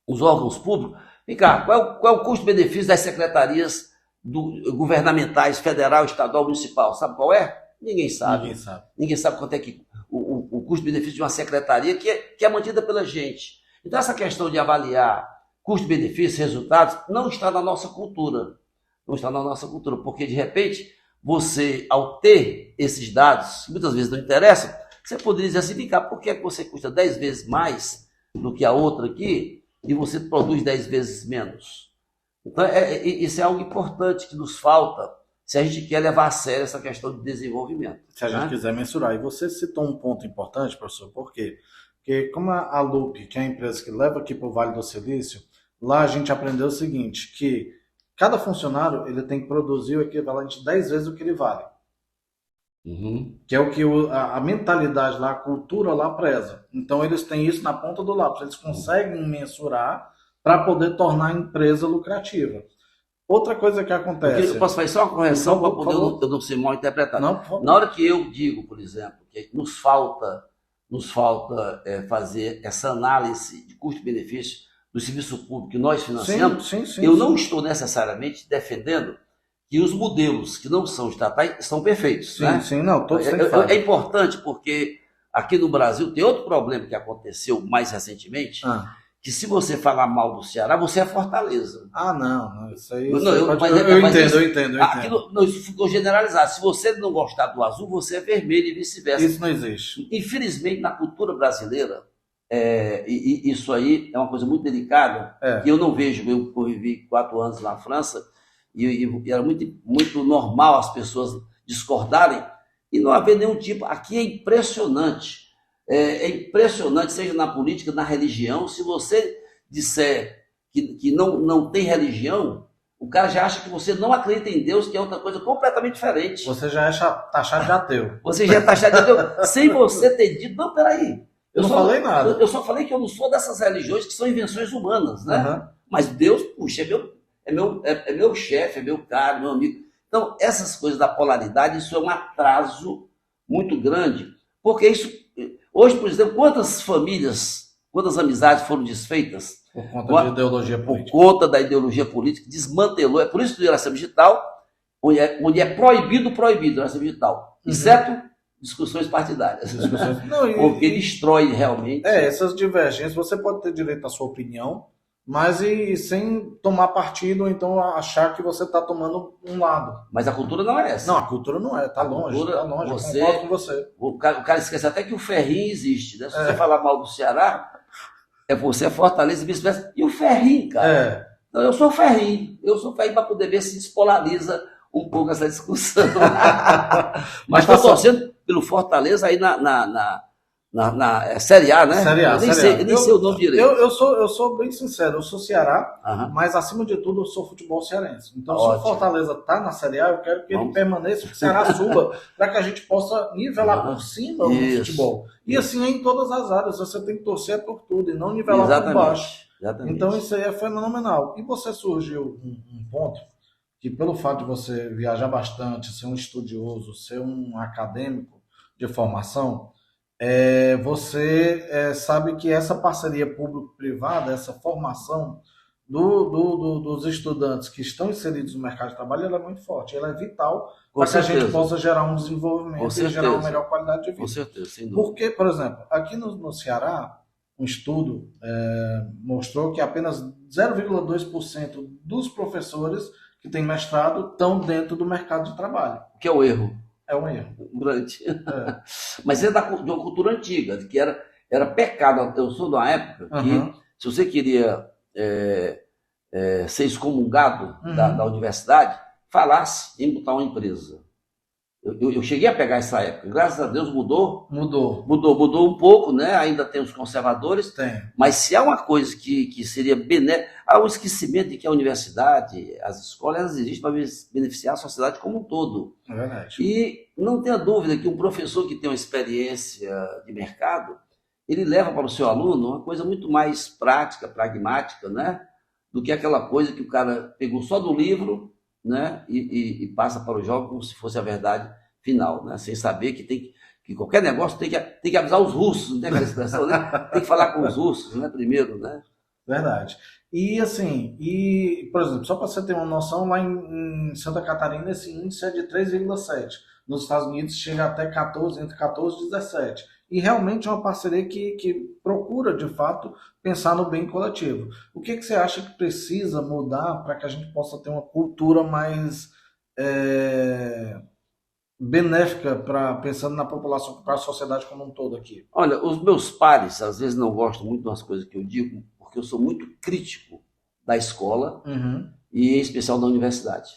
os órgãos públicos, vem cá, qual é o custo-benefício das secretarias governamentais, federal, estadual, municipal? Sabe qual é? Ninguém sabe. Ninguém sabe quanto é que o custo-benefício de uma secretaria que é mantida pela gente. Então, essa questão de avaliar custo-benefício, resultados, não está na nossa cultura. Não está na nossa cultura, porque, de repente, você, ao ter esses dados, que muitas vezes não interessam, você poderia dizer assim, vem cá, por que você custa 10 vezes mais do que a outra aqui e você produz 10 vezes menos? Então, isso é algo importante que nos falta se a gente quer levar a sério essa questão de desenvolvimento. Se a gente quiser mensurar. E você citou um ponto importante, professor, por quê? Porque como a Loop, que é a empresa que leva aqui para o Vale do Silício, lá a gente aprendeu o seguinte, que cada funcionário ele tem que produzir o equivalente de 10 vezes o que ele vale. Que é o que a mentalidade lá, a cultura lá preza. Então eles têm isso na ponta do lápis, eles conseguem mensurar para poder tornar a empresa lucrativa. Outra coisa que acontece... Eu posso fazer só uma correção para poder eu não ser mal interpretado. Não, na hora que eu digo, por exemplo, que nos falta fazer essa análise de custo-benefício do serviço público que nós financiamos, eu não estou necessariamente defendendo que os modelos que não são estatais são perfeitos. Todos têm falha. É importante porque aqui no Brasil tem outro problema que aconteceu mais recentemente, que se você falar mal do Ceará, você é Fortaleza. Não, isso aí... Eu entendo. Isso ficou generalizado. Se você não gostar do azul, você é vermelho e vice-versa. Isso não existe. Infelizmente, na cultura brasileira, e isso aí é uma coisa muito delicada, que eu não vejo. Eu vivi 4 anos na França e era muito, muito normal as pessoas discordarem e não haver nenhum tipo. Aqui é impressionante. É impressionante, seja na política, na religião. Se você disser que não tem religião, o cara já acha que você não acredita em Deus, que é outra coisa completamente diferente. Você já é taxado de ateu. Você já é taxado de ateu, sem você ter dito, não, peraí. Eu não falei nada. Eu só falei que eu não sou dessas religiões que são invenções humanas, né? Mas Deus, puxa, é meu chefe, é meu cara, meu amigo. Então, essas coisas da polaridade, isso é um atraso muito grande, porque isso... Hoje, por exemplo, quantas famílias, quantas amizades foram desfeitas? Por conta de ideologia política. Por conta da ideologia política, desmantelou. É por isso que o Iracema Digital, onde é proibido o Iracema Digital, exceto discussões partidárias. Porque destrói realmente. Essas divergências, você pode ter direito à sua opinião, mas sem tomar partido, ou então achar que você está tomando um lado. Mas a cultura não é essa. Não, a cultura não é, está longe, concordo com você. O cara esquece até que o Ferrinho existe, né? Se você falar mal do Ceará, você é Fortaleza e vice-versa. E o Ferrinho, cara? Então, eu sou Ferrinho para poder ver se despolariza um pouco essa discussão. Mas estou torcendo pelo Fortaleza aí na Série A, né? Série A, nem sei o nome direito. Eu sou bem sincero, eu sou Ceará, mas acima de tudo eu sou futebol cearense. Então, se o Fortaleza está na Série A, eu quero que ele permaneça, que o Ceará suba, para que a gente possa nivelar por cima o futebol. E assim é em todas as áreas, você tem que torcer por tudo e não nivelar por baixo. Exatamente. Então, isso aí é fenomenal. E você surgiu um ponto que, pelo fato de você viajar bastante, ser um estudioso, ser um acadêmico de formação, você sabe que essa parceria público-privada, essa formação dos estudantes que estão inseridos no mercado de trabalho, ela é muito forte, ela é vital para que a gente possa gerar um desenvolvimento e gerar uma melhor qualidade de vida. Com certeza, sem dúvida. Porque, por exemplo, aqui no Ceará, um estudo mostrou que apenas 0,2% dos professores que têm mestrado estão dentro do mercado de trabalho. O que é o erro? É um erro. Grande. Mas é de uma cultura antiga, que era pecado. Eu sou de uma época que se você queria ser excomungado da universidade, falasse em botar uma empresa. Eu cheguei a pegar essa época, graças a Deus mudou. Mudou um pouco, né? Ainda tem os conservadores, mas se há uma coisa que seria benéfica, há um esquecimento de que a universidade, as escolas, elas existem para beneficiar a sociedade como um todo. É verdade. E não tenha dúvida que um professor que tem uma experiência de mercado, ele leva para o seu aluno uma coisa muito mais prática, pragmática, né? Do que aquela coisa que o cara pegou só do livro, né? E passa para o jovem como se fosse a verdade final, né? Sem saber que qualquer negócio tem que avisar os russos, não tem aquela expressão, né? Tem que falar com os russos, né? Primeiro, né? Verdade. E assim, por exemplo, só para você ter uma noção, lá em Santa Catarina esse índice é de 3,7. Nos Estados Unidos chega até 14, entre 14 e 17. E realmente é uma parceria que procura, de fato, pensar no bem coletivo. O que você acha que precisa mudar para que a gente possa ter uma cultura mais benéfica, pensando na população, para a sociedade como um todo aqui? Olha, os meus pares, às vezes, não gostam muito das coisas que eu digo, porque eu sou muito crítico da escola e, em especial, da universidade.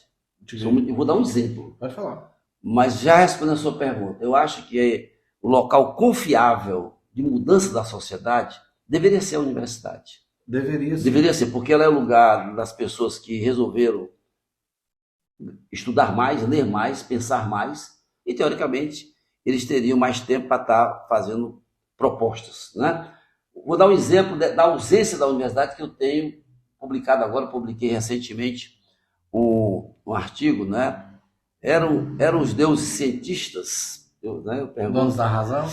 Eu vou dar um exemplo. Pode falar. Mas já respondendo a sua pergunta, eu acho que o local confiável de mudança da sociedade deveria ser a universidade. Deveria ser, porque ela é o lugar das pessoas que resolveram estudar mais, ler mais, pensar mais, e, teoricamente, eles teriam mais tempo para estar fazendo propostas, né? Vou dar um exemplo da ausência da universidade que eu tenho publicado agora, publiquei recentemente um artigo, né? Eram os deuses cientistas, eu pergunto, donos da razão?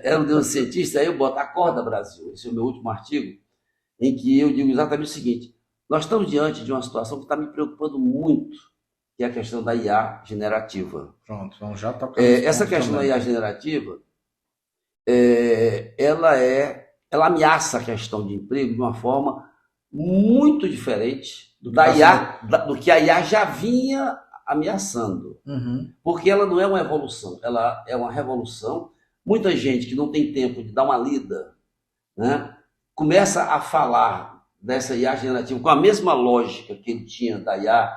Eram os deuses cientistas, aí eu boto Acorda Brasil, esse é o meu último artigo, em que eu digo exatamente o seguinte: nós estamos diante de uma situação que está me preocupando muito, que é a questão da IA generativa. Pronto, vamos já tocar essa questão também da IA generativa, ela ameaça a questão de emprego de uma forma muito diferente do que a IA já vinha ameaçando. Porque ela não é uma evolução, ela é uma revolução. Muita gente que não tem tempo de dar uma lida, né, começa a falar dessa IA generativa com a mesma lógica que ele tinha da IA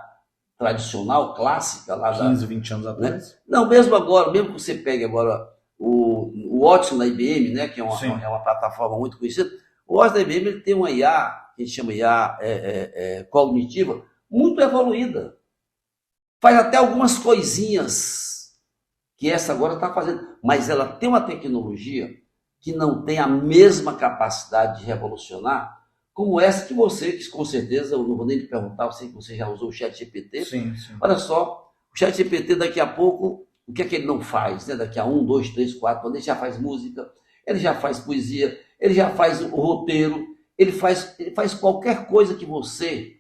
tradicional, clássica, lá 15, 20 anos atrás. Né? Não, mesmo agora, mesmo que você pegue agora o Watson da IBM, né, que é uma plataforma muito conhecida, o Watson da IBM ele tem uma IA, que a gente chama IA cognitiva, muito evoluída. Faz até algumas coisinhas que essa agora está fazendo, mas ela tem uma tecnologia que não tem a mesma capacidade de revolucionar como essa que você, que com certeza, eu não vou nem te perguntar, eu sei que você já usou o ChatGPT. Sim. Olha só, o ChatGPT daqui a pouco, o que é que ele não faz? Né? Daqui a 1, 2, 3, 4 anos, ele já faz música, ele já faz poesia, ele já faz o roteiro, ele faz qualquer coisa que você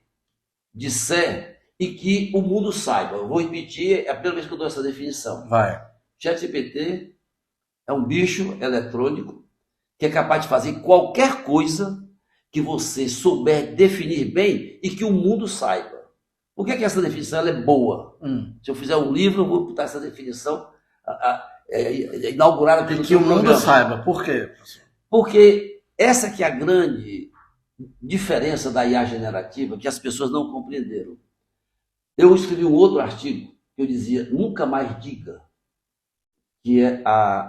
disser e que o mundo saiba. Eu vou repetir, é a primeira vez que eu dou essa definição. Vai. ChatGPT é um bicho eletrônico que é capaz de fazer qualquer coisa que você souber definir bem e que o mundo saiba. Por que essa definição ela é boa? Se eu fizer um livro, eu vou botar essa definição inaugurada pelo seu programa. Que o mundo saiba. Por quê? Porque essa que é a grande diferença da IA generativa que as pessoas não compreenderam. Eu escrevi um outro artigo que eu dizia: nunca mais diga que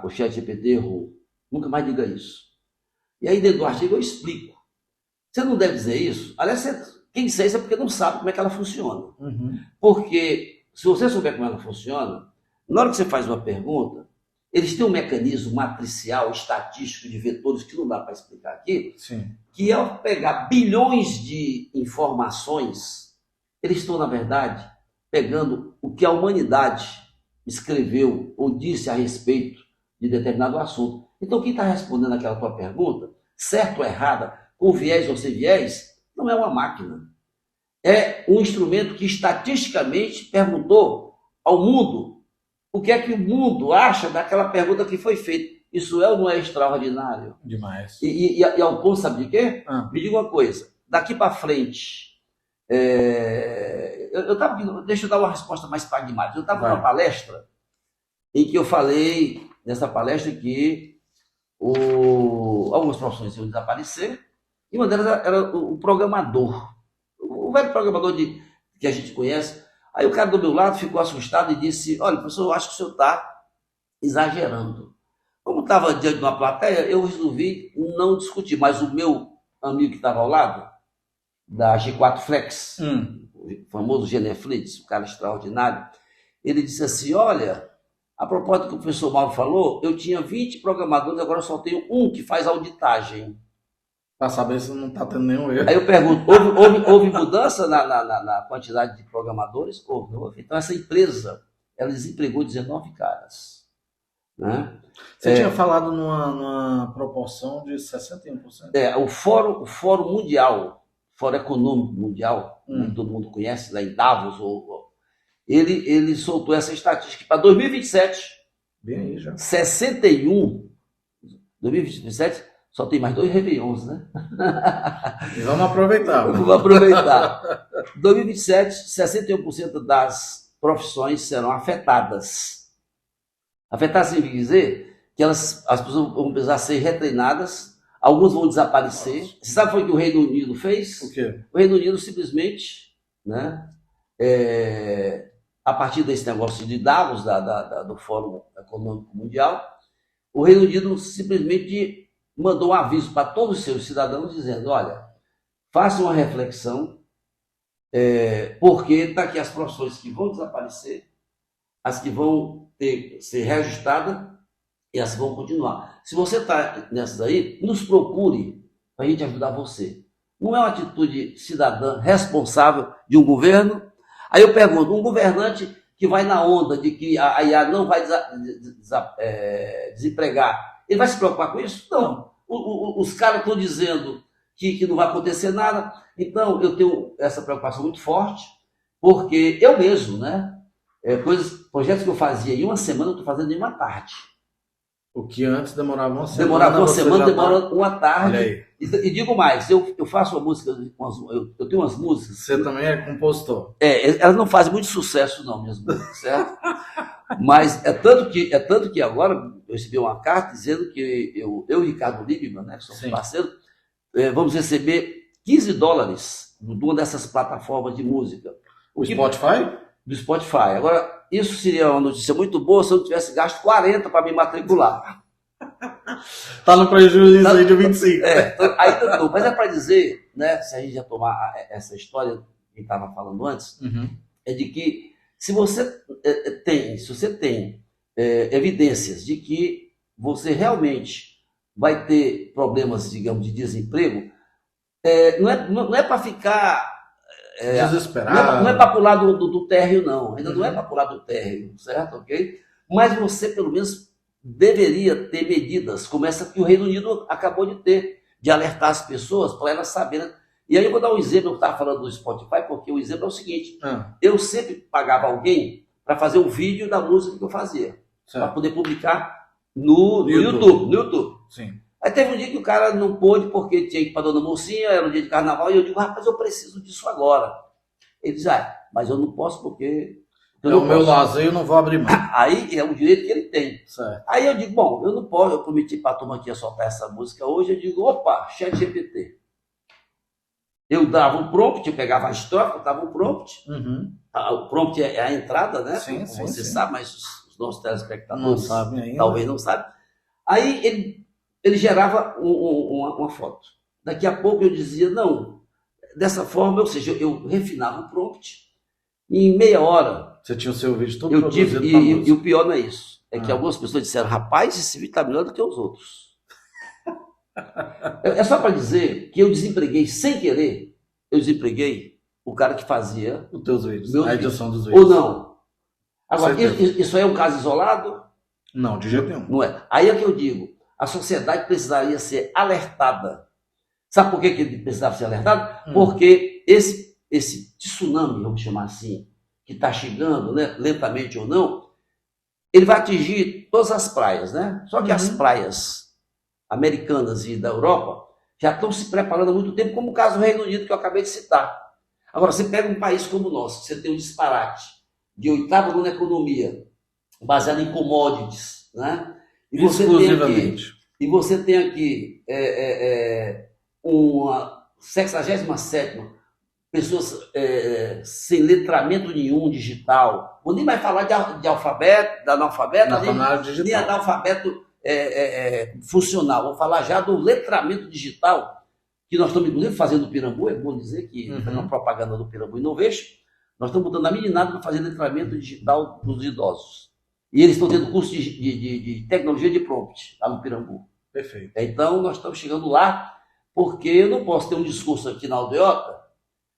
o ChatGPT errou. Nunca mais diga isso. E aí dentro do artigo eu explico. Você não deve dizer isso. Aliás, quem disser isso é porque não sabe como é que ela funciona. Porque se você souber como ela funciona, na hora que você faz uma pergunta, eles têm um mecanismo matricial, estatístico de vetores que não dá para explicar aqui, que ao pegar bilhões de informações, eles estão, na verdade, pegando o que a humanidade escreveu ou disse a respeito de determinado assunto. Então, quem está respondendo aquela tua pergunta, certo ou errada, com viés ou sem viés, não é uma máquina. É um instrumento que estatisticamente perguntou ao mundo o que é que o mundo acha daquela pergunta que foi feita. Isso é ou não é extraordinário? Demais. E ao ponto, sabe de quê? Me diga uma coisa, daqui para frente, deixa eu dar uma resposta mais pragmática. Eu estava numa palestra em que eu falei, nessa palestra, que algumas profissões iam desaparecer E uma delas era o programador, o velho programador que a gente conhece. Aí o cara do meu lado ficou assustado e disse: olha, professor, eu acho que o senhor está exagerando. Como estava diante de uma plateia, eu resolvi não discutir, mas o meu amigo que estava ao lado, da G4 Flex, o famoso Geneflix, um cara extraordinário, ele disse assim: olha, a propósito do que o professor Mauro falou, eu tinha 20 programadores, agora eu só tenho um que faz auditagem. Para saber se não está tendo nenhum erro. Aí eu pergunto: houve mudança na quantidade de programadores? Houve. Então essa empresa, ela desempregou 19 caras. Né? Você tinha falado numa proporção de 61%. O Fórum Mundial, Fórum Econômico Mundial, que todo mundo conhece, lá em Davos, ele soltou essa estatística para 2027. Bem aí já. 2027 só tem mais 2 Réveillons, né? E vamos aproveitar. Vamos aproveitar. 2027, 61% das profissões serão afetadas. Afetadas significa dizer que as pessoas vão precisar ser retreinadas, alguns vão desaparecer. Nossa. Você sabe o que o Reino Unido fez? O quê? O Reino Unido simplesmente, né, a partir desse negócio de Davos, do Fórum Econômico Mundial, o Reino Unido simplesmente mandou um aviso para todos os seus cidadãos dizendo: olha, façam uma reflexão, porque está aqui as profissões que vão desaparecer, as que vão ser reajustadas e as que vão continuar. Se você está nessas aí, nos procure para a gente ajudar você. Não é uma atitude cidadã responsável de um governo. Aí eu pergunto: um governante que vai na onda de que a IA não vai desempregar, ele vai se preocupar com isso? Não. Os caras estão dizendo que não vai acontecer nada. Então, eu tenho essa preocupação muito forte, porque eu mesmo, né? Projetos que eu fazia em uma semana, eu estou fazendo em uma tarde. O que antes demorava uma semana. Demorava uma semana, demora uma tarde. Olha aí. E digo mais, eu faço uma música, eu tenho umas músicas. Você também é compositor. Elas não fazem muito sucesso, não, minhas músicas, certo? Mas é tanto que agora eu recebi uma carta dizendo que eu e Ricardo Liebman, né, que somos parceiros, vamos receber $15 de uma dessas plataformas de música. Spotify? Do Spotify. Agora, isso seria uma notícia muito boa se eu não tivesse gasto 40 para me matricular. Tá no prejuízo aí de 25. Ainda não. Mas é para dizer, né, se a gente já tomar essa história que estava falando antes, é de que se você tem evidências de que você realmente vai ter problemas, digamos, de desemprego, não é para ficar desesperado. Não é para pular do térreo, não. Ainda não é para pular do térreo, certo? Ok? Mas você, pelo menos, deveria ter medidas como essa que o Reino Unido acabou de ter, de alertar as pessoas para elas saberem. E aí eu vou dar um exemplo, eu estava falando do Spotify, porque o exemplo é o seguinte: eu sempre pagava alguém para fazer um vídeo da música que eu fazia, para poder publicar no YouTube. Sim. Aí teve um dia que o cara não pôde porque tinha que ir para Dona Mocinha, era um dia de carnaval, e eu digo: rapaz, eu preciso disso agora. Ele diz: mas eu não posso porque... o meu lazer, eu não vou abrir mão. Aí é um direito que ele tem. Certo. Aí eu digo: bom, eu não posso, eu prometi para a turma que ia soltar essa música hoje, eu digo: opa, ChatGPT. Eu dava um prompt, eu pegava a história, eu dava um prompt. O prompt é a entrada, né? Sim, Você sabe, mas os nossos telespectadores não sabem ainda. Talvez não sabem. Aí ele gerava uma foto. Daqui a pouco eu dizia: não, dessa forma, ou seja, eu refinava o prompt, e em meia hora... Você tinha o seu vídeo todo produzido. E o pior não é isso. É que algumas pessoas disseram: rapaz, esse vídeo está melhor do que os outros. É só para dizer que eu desempreguei sem querer, o cara que fazia os teus vídeos, a edição dos vídeos. Ou não. Agora, isso é um caso isolado? Não, de jeito nenhum. Não é. Aí é que eu digo: a sociedade precisaria ser alertada. Sabe por que ele precisava ser alertado? Porque esse tsunami, vamos chamar assim, que está chegando, né, lentamente ou não, ele vai atingir todas as praias, né? Só que as praias americanas e da Europa já estão se preparando há muito tempo, como o caso do Reino Unido que eu acabei de citar. Agora, você pega um país como o nosso, você tem um disparate de oitavo na economia, baseado em commodities, né? E você tem aqui uma 67ª pessoas sem letramento nenhum digital, ou nem vai falar de alfabeto, de analfabeto, nem analfabeto funcional. Vou falar já do letramento digital, que nós estamos, inclusive, fazendo no Pirambu. É bom dizer que fazendo uma propaganda do Pirambu Innovation, nós estamos botando a meninada para fazer letramento digital dos idosos. E eles estão tendo curso de tecnologia de prompt lá no Pirambu. Perfeito. Então, nós estamos chegando lá, porque eu não posso ter um discurso aqui na Aldeota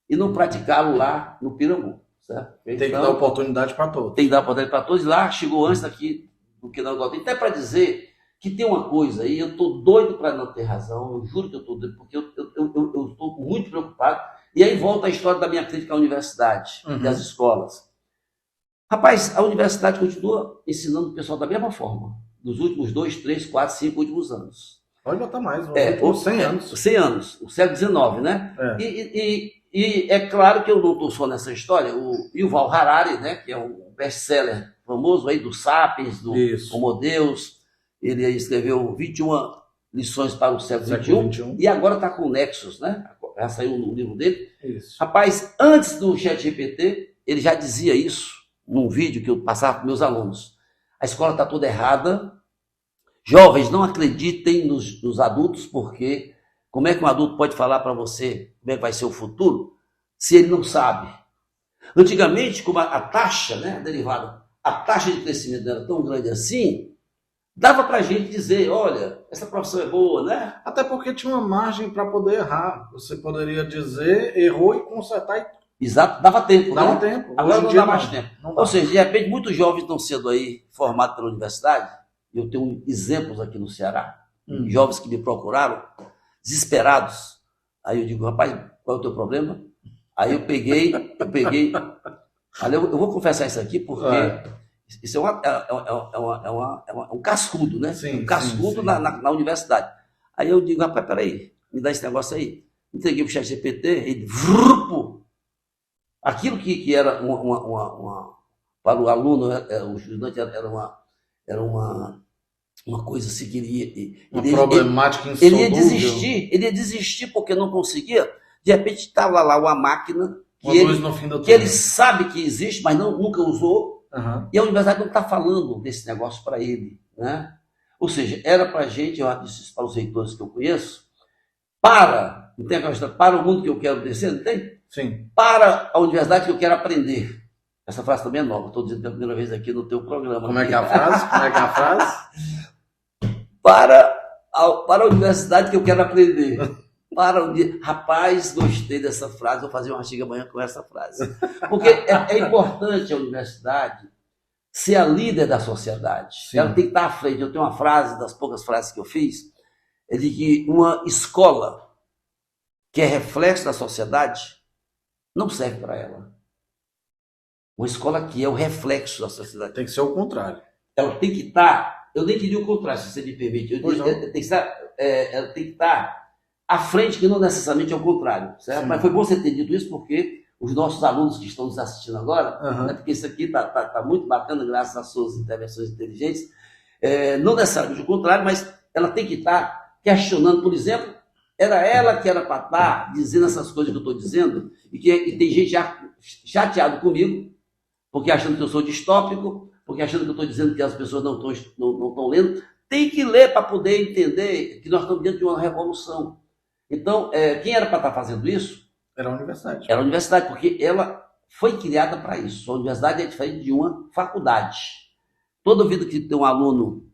e não praticá-lo lá no Pirambu, certo? Tem que dar oportunidade para todos. Tem que dar oportunidade para todos. Lá chegou antes daqui do que na Aldeota. Até para dizer que tem uma coisa aí, eu estou doido para não ter razão, eu juro que eu estou doido, porque eu estou muito preocupado. E aí volta a história da minha crítica à universidade e às escolas. Rapaz, a universidade continua ensinando o pessoal da mesma forma, nos últimos 2, 3, 4, 5 últimos anos. Pode botar mais, últimos 100 anos. 100 anos, o século XIX, né? E é claro que eu não estou só nessa história. O Yuval Harari, né, que é um best-seller famoso aí do Sapiens, do Homo Deus, ele escreveu 21 lições para o século XXI e agora está com o Nexus, né? Já saiu no livro dele. Isso. Rapaz, antes do ChatGPT, ele já dizia isso num vídeo que eu passava para meus alunos. A escola está toda errada. Jovens, não acreditem nos adultos, porque como é que um adulto pode falar para você como é que vai ser o futuro se ele não sabe? Antigamente, como a taxa, né, a derivada, a taxa de crescimento era tão grande assim, dava para a gente dizer, olha, essa profissão é boa, né? Até porque tinha uma margem para poder errar. Você poderia dizer, errou e consertar. Exato, dava tempo, dava né? tempo. Agora não dá mais tempo. Ou seja, de repente, muitos jovens estão sendo aí formados pela universidade. Eu tenho exemplos aqui no Ceará, jovens que me procuraram, desesperados. Aí eu digo, rapaz, qual é o teu problema? Aí eu peguei. Olha, eu vou confessar isso aqui porque isso é um cascudo, né? Sim, um cascudo sim. Na universidade. Aí eu digo, rapaz, peraí, me dá esse negócio aí. Entreguei pro ChatGPT, ele aquilo que era para o aluno, o estudante, era uma coisa assim que ele problemática insolúvel. Ele ia desistir porque não conseguia. De repente estava lá uma máquina que ele sabe que existe, mas nunca usou, e a universidade não está falando desse negócio para ele, né? Ou seja, era para a gente, eu disse isso para os reitores que eu conheço, não tem aquela história, para o mundo que eu quero descer, não tem? Sim. Para a universidade que eu quero aprender. Essa frase também é nova, estou dizendo pela primeira vez aqui no teu programa. Como é que é a frase? Para a universidade que eu quero aprender. Rapaz, gostei dessa frase, vou fazer um artigo amanhã com essa frase. Porque é importante a universidade ser a líder da sociedade. Sim. Ela tem que estar à frente. Eu tenho uma frase, das poucas frases que eu fiz, é de que uma escola que é reflexo da sociedade não serve para ela. Uma escola que é o reflexo da sociedade. Tem que ser o contrário. Ela tem que estar, eu nem queria o contrário, se você me permite. Ela tem que estar à frente, que não necessariamente é o contrário, certo? Sim. Mas foi bom você ter dito isso, porque os nossos alunos que estão nos assistindo agora, né, porque isso aqui está muito bacana, graças às suas intervenções inteligentes, não necessariamente o contrário, mas ela tem que estar questionando, por exemplo, era ela que era para estar dizendo essas coisas que eu estou dizendo, e tem gente já chateado comigo, porque achando que eu sou distópico, porque achando que eu estou dizendo que as pessoas não estão lendo. Tem que ler para poder entender que nós estamos dentro de uma revolução. Então, quem era para estar fazendo isso? Era a universidade. Era a universidade, porque ela foi criada para isso. A universidade é diferente de uma faculdade. Toda vida que tem um aluno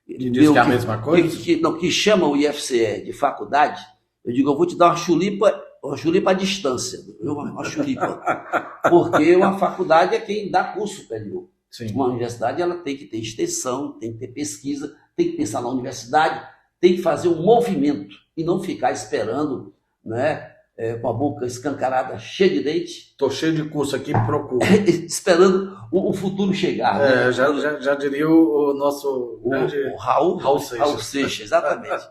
que diz que é a mesma coisa? Que chama o IFCE de faculdade, eu digo, eu vou te dar uma chulipa à distância, uma chulipa. Porque uma faculdade é quem dá curso superior. Sim. Uma universidade ela tem que ter extensão, tem que ter pesquisa, tem que pensar na universidade, tem que fazer um movimento e não ficar esperando, né, com a boca escancarada, cheia de leite. Estou cheio de curso aqui, procuro. Esperando o futuro chegar. Né? Já diria o nosso Raul Seixas, exatamente.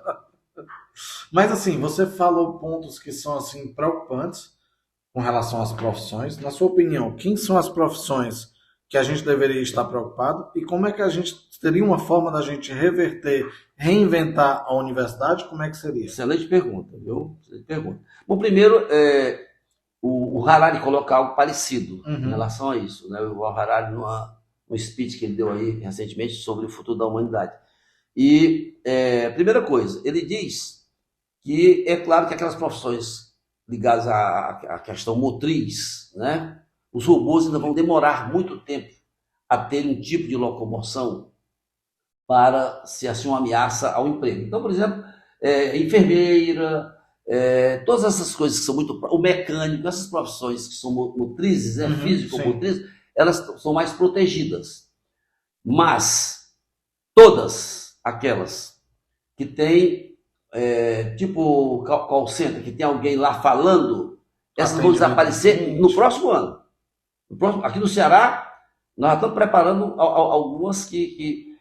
Mas assim, você falou pontos que são assim preocupantes com relação às profissões. Na sua opinião, quem são as profissões que a gente deveria estar preocupado e como é que a gente teria uma forma da gente reverter, reinventar a universidade, como é que seria? Excelente pergunta, viu? Excelente pergunta. Bom, primeiro, o Harari coloca algo parecido em relação a isso, né? O Harari, no speech que ele deu aí recentemente sobre o futuro da humanidade. E, primeira coisa, ele diz que é claro que aquelas profissões ligadas à questão motriz, né? Os robôs ainda vão demorar muito tempo a ter um tipo de locomoção para ser assim uma ameaça ao emprego. Então, por exemplo, enfermeira, todas essas coisas que são muito... O mecânico, essas profissões que são motrizes, físico-motrizes, elas são mais protegidas. Mas todas aquelas que têm, tipo call center, que tem alguém lá falando, essas vão desaparecer no próximo ano. Aqui no Ceará, nós estamos preparando algumas que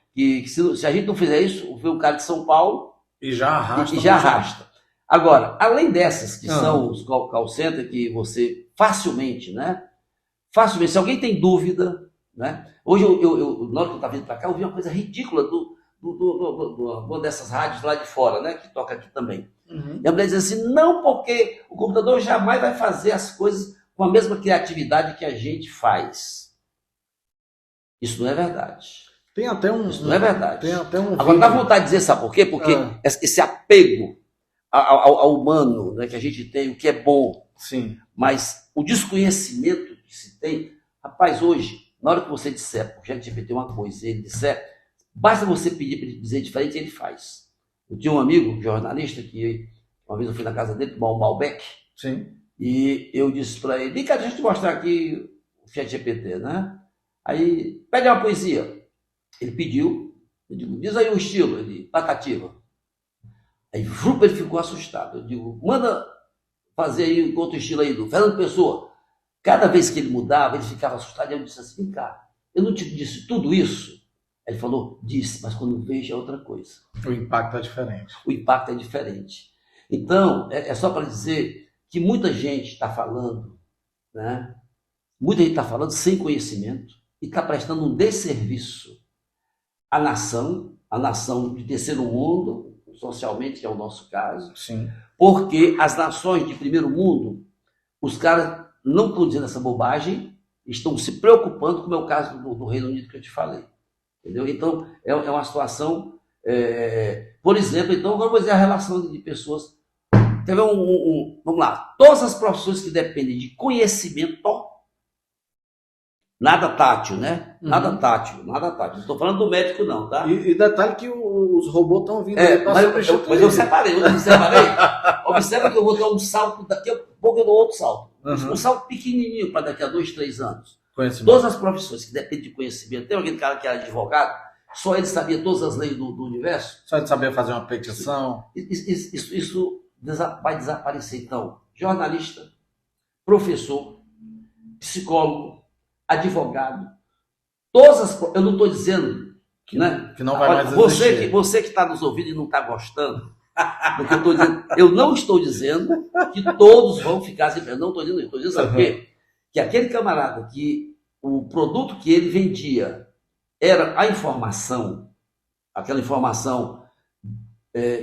se a gente não fizer isso, vê um cara de São Paulo e já arrasta. Agora, além dessas, que são os call center, que você facilmente, se alguém tem dúvida, né? Hoje, na hora que eu estava vindo para cá, eu vi uma coisa ridícula uma dessas rádios lá de fora, né? Que toca aqui também. E a mulher diz assim, não, porque o computador jamais vai fazer as coisas com a mesma criatividade que a gente faz. Isso não é verdade. Tem até Isso não é verdade. Tem até um Agora, dá vontade de dizer, sabe por quê? Porque esse apego ao humano, né, que a gente tem, o que é bom. Sim. Mas o desconhecimento que se tem... Rapaz, hoje, na hora que você disser, porque já GPT uma coisa, e ele disser, basta você pedir para ele dizer diferente, ele faz. Eu tinha um amigo, jornalista, que uma vez eu fui na casa dele tomar um Malbec. Sim. E eu disse para ele, vem cá, deixa eu te mostrar aqui o ChatGPT, né? Aí, pede uma poesia. Ele pediu, eu digo, diz aí o estilo, ele, Patativa. Aí, ele ficou assustado. Eu digo, manda fazer aí outro estilo aí do Fernando Pessoa. Cada vez que ele mudava, ele ficava assustado. E eu disse assim, vem cá, eu não te disse tudo isso? Ele falou, disse, mas quando vejo é outra coisa. O impacto é diferente. O impacto é diferente. Então, é só para dizer que muita gente está falando, né? Muita gente está falando sem conhecimento e está prestando um desserviço à nação de terceiro mundo, socialmente, que é o nosso caso. Sim. Porque as nações de primeiro mundo, os caras não estão dizendo essa bobagem, estão se preocupando, como é o caso do Reino Unido que eu te falei. Entendeu? Então, é uma situação... por exemplo, então, agora vou dizer a relação de pessoas... Vamos lá. Todas as profissões que dependem de conhecimento, nada tátil, né? Nada tátil. Não estou falando do médico, não, tá? E detalhe que os robôs estão vindo aí para substituir. Mas eu separei. Observa que eu vou dar um salto, daqui a pouco eu dou outro salto. Um salto pequenininho para daqui a 2, 3 anos. Todas as profissões que dependem de conhecimento. Tem aquele cara que era advogado, só ele sabia todas as leis do universo. Só ele sabia fazer uma petição. Isso vai desaparecer. Então, jornalista, professor, psicólogo, advogado, eu não estou dizendo que não vai mais existir. Você que está nos ouvindo e não está gostando do que eu estou dizendo, eu não estou dizendo que todos vão ficar sem emprego. Não estou dizendo isso. Estou dizendo, sabe o quê? Que aquele camarada que o produto que ele vendia era a informação, aquela informação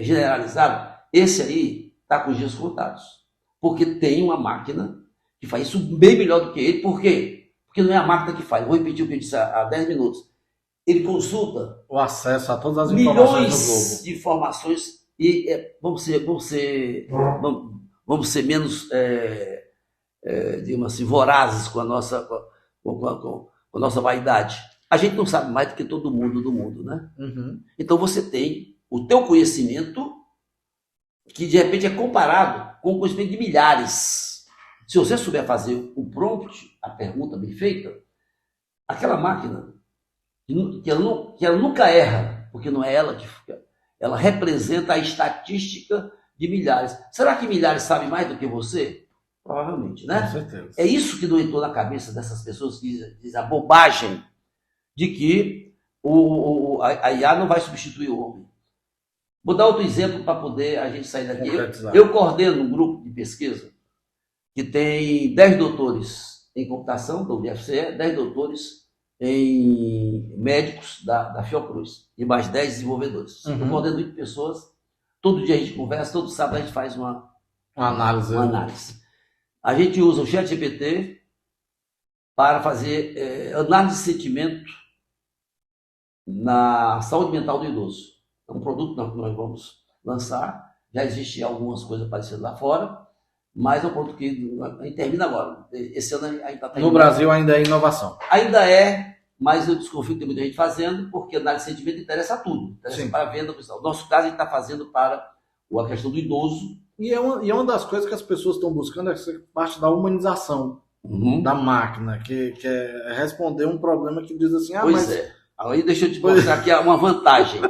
generalizada, esse aí está com os dias contados. Porque tem uma máquina que faz isso bem melhor do que ele. Por quê? Porque não é a máquina que faz. Vou repetir o que eu disse há 10 minutos. Ele consulta o acesso a todas as informações do milhões globo. de informações e vamos ser menos, digamos assim, vorazes com a nossa vaidade. A gente não sabe mais do que todo mundo do mundo, né? Então você tem o teu conhecimento que de repente é comparado com o conhecimento de milhares. Se você souber fazer o prompt, a pergunta bem feita, aquela máquina, que ela nunca erra, porque não é ela que fica, ela representa a estatística de milhares. Será que milhares sabem mais do que você? Provavelmente, né? Com certeza. É isso que não entrou na cabeça dessas pessoas que dizem a bobagem de que a IA não vai substituir o homem. Vou dar outro exemplo para poder a gente sair daqui. Eu coordeno um grupo de pesquisa que tem 10 doutores em computação, da UFCE, 10 doutores em médicos da Fiocruz e mais 10 desenvolvedores. Eu coordeno 8 pessoas. Todo dia a gente conversa, todo sábado a gente faz uma análise. A gente usa o ChatGPT para fazer análise de sentimento na saúde mental do idoso. É um produto que nós vamos lançar. Já existe algumas coisas parecidas lá fora, mas é um produto que a gente termina agora. Esse ano ainda está terminando. No Brasil ainda é inovação. Ainda é, mas eu desconfio que tem muita gente fazendo, porque análise de sentimento interessa a tudo. Interessa para a venda. No nosso caso, a gente está fazendo para a questão do idoso. E é uma das coisas que as pessoas estão buscando, é parte da humanização da máquina, que é responder um problema que diz assim, pois é. Aí deixa eu te mostrar aqui uma vantagem.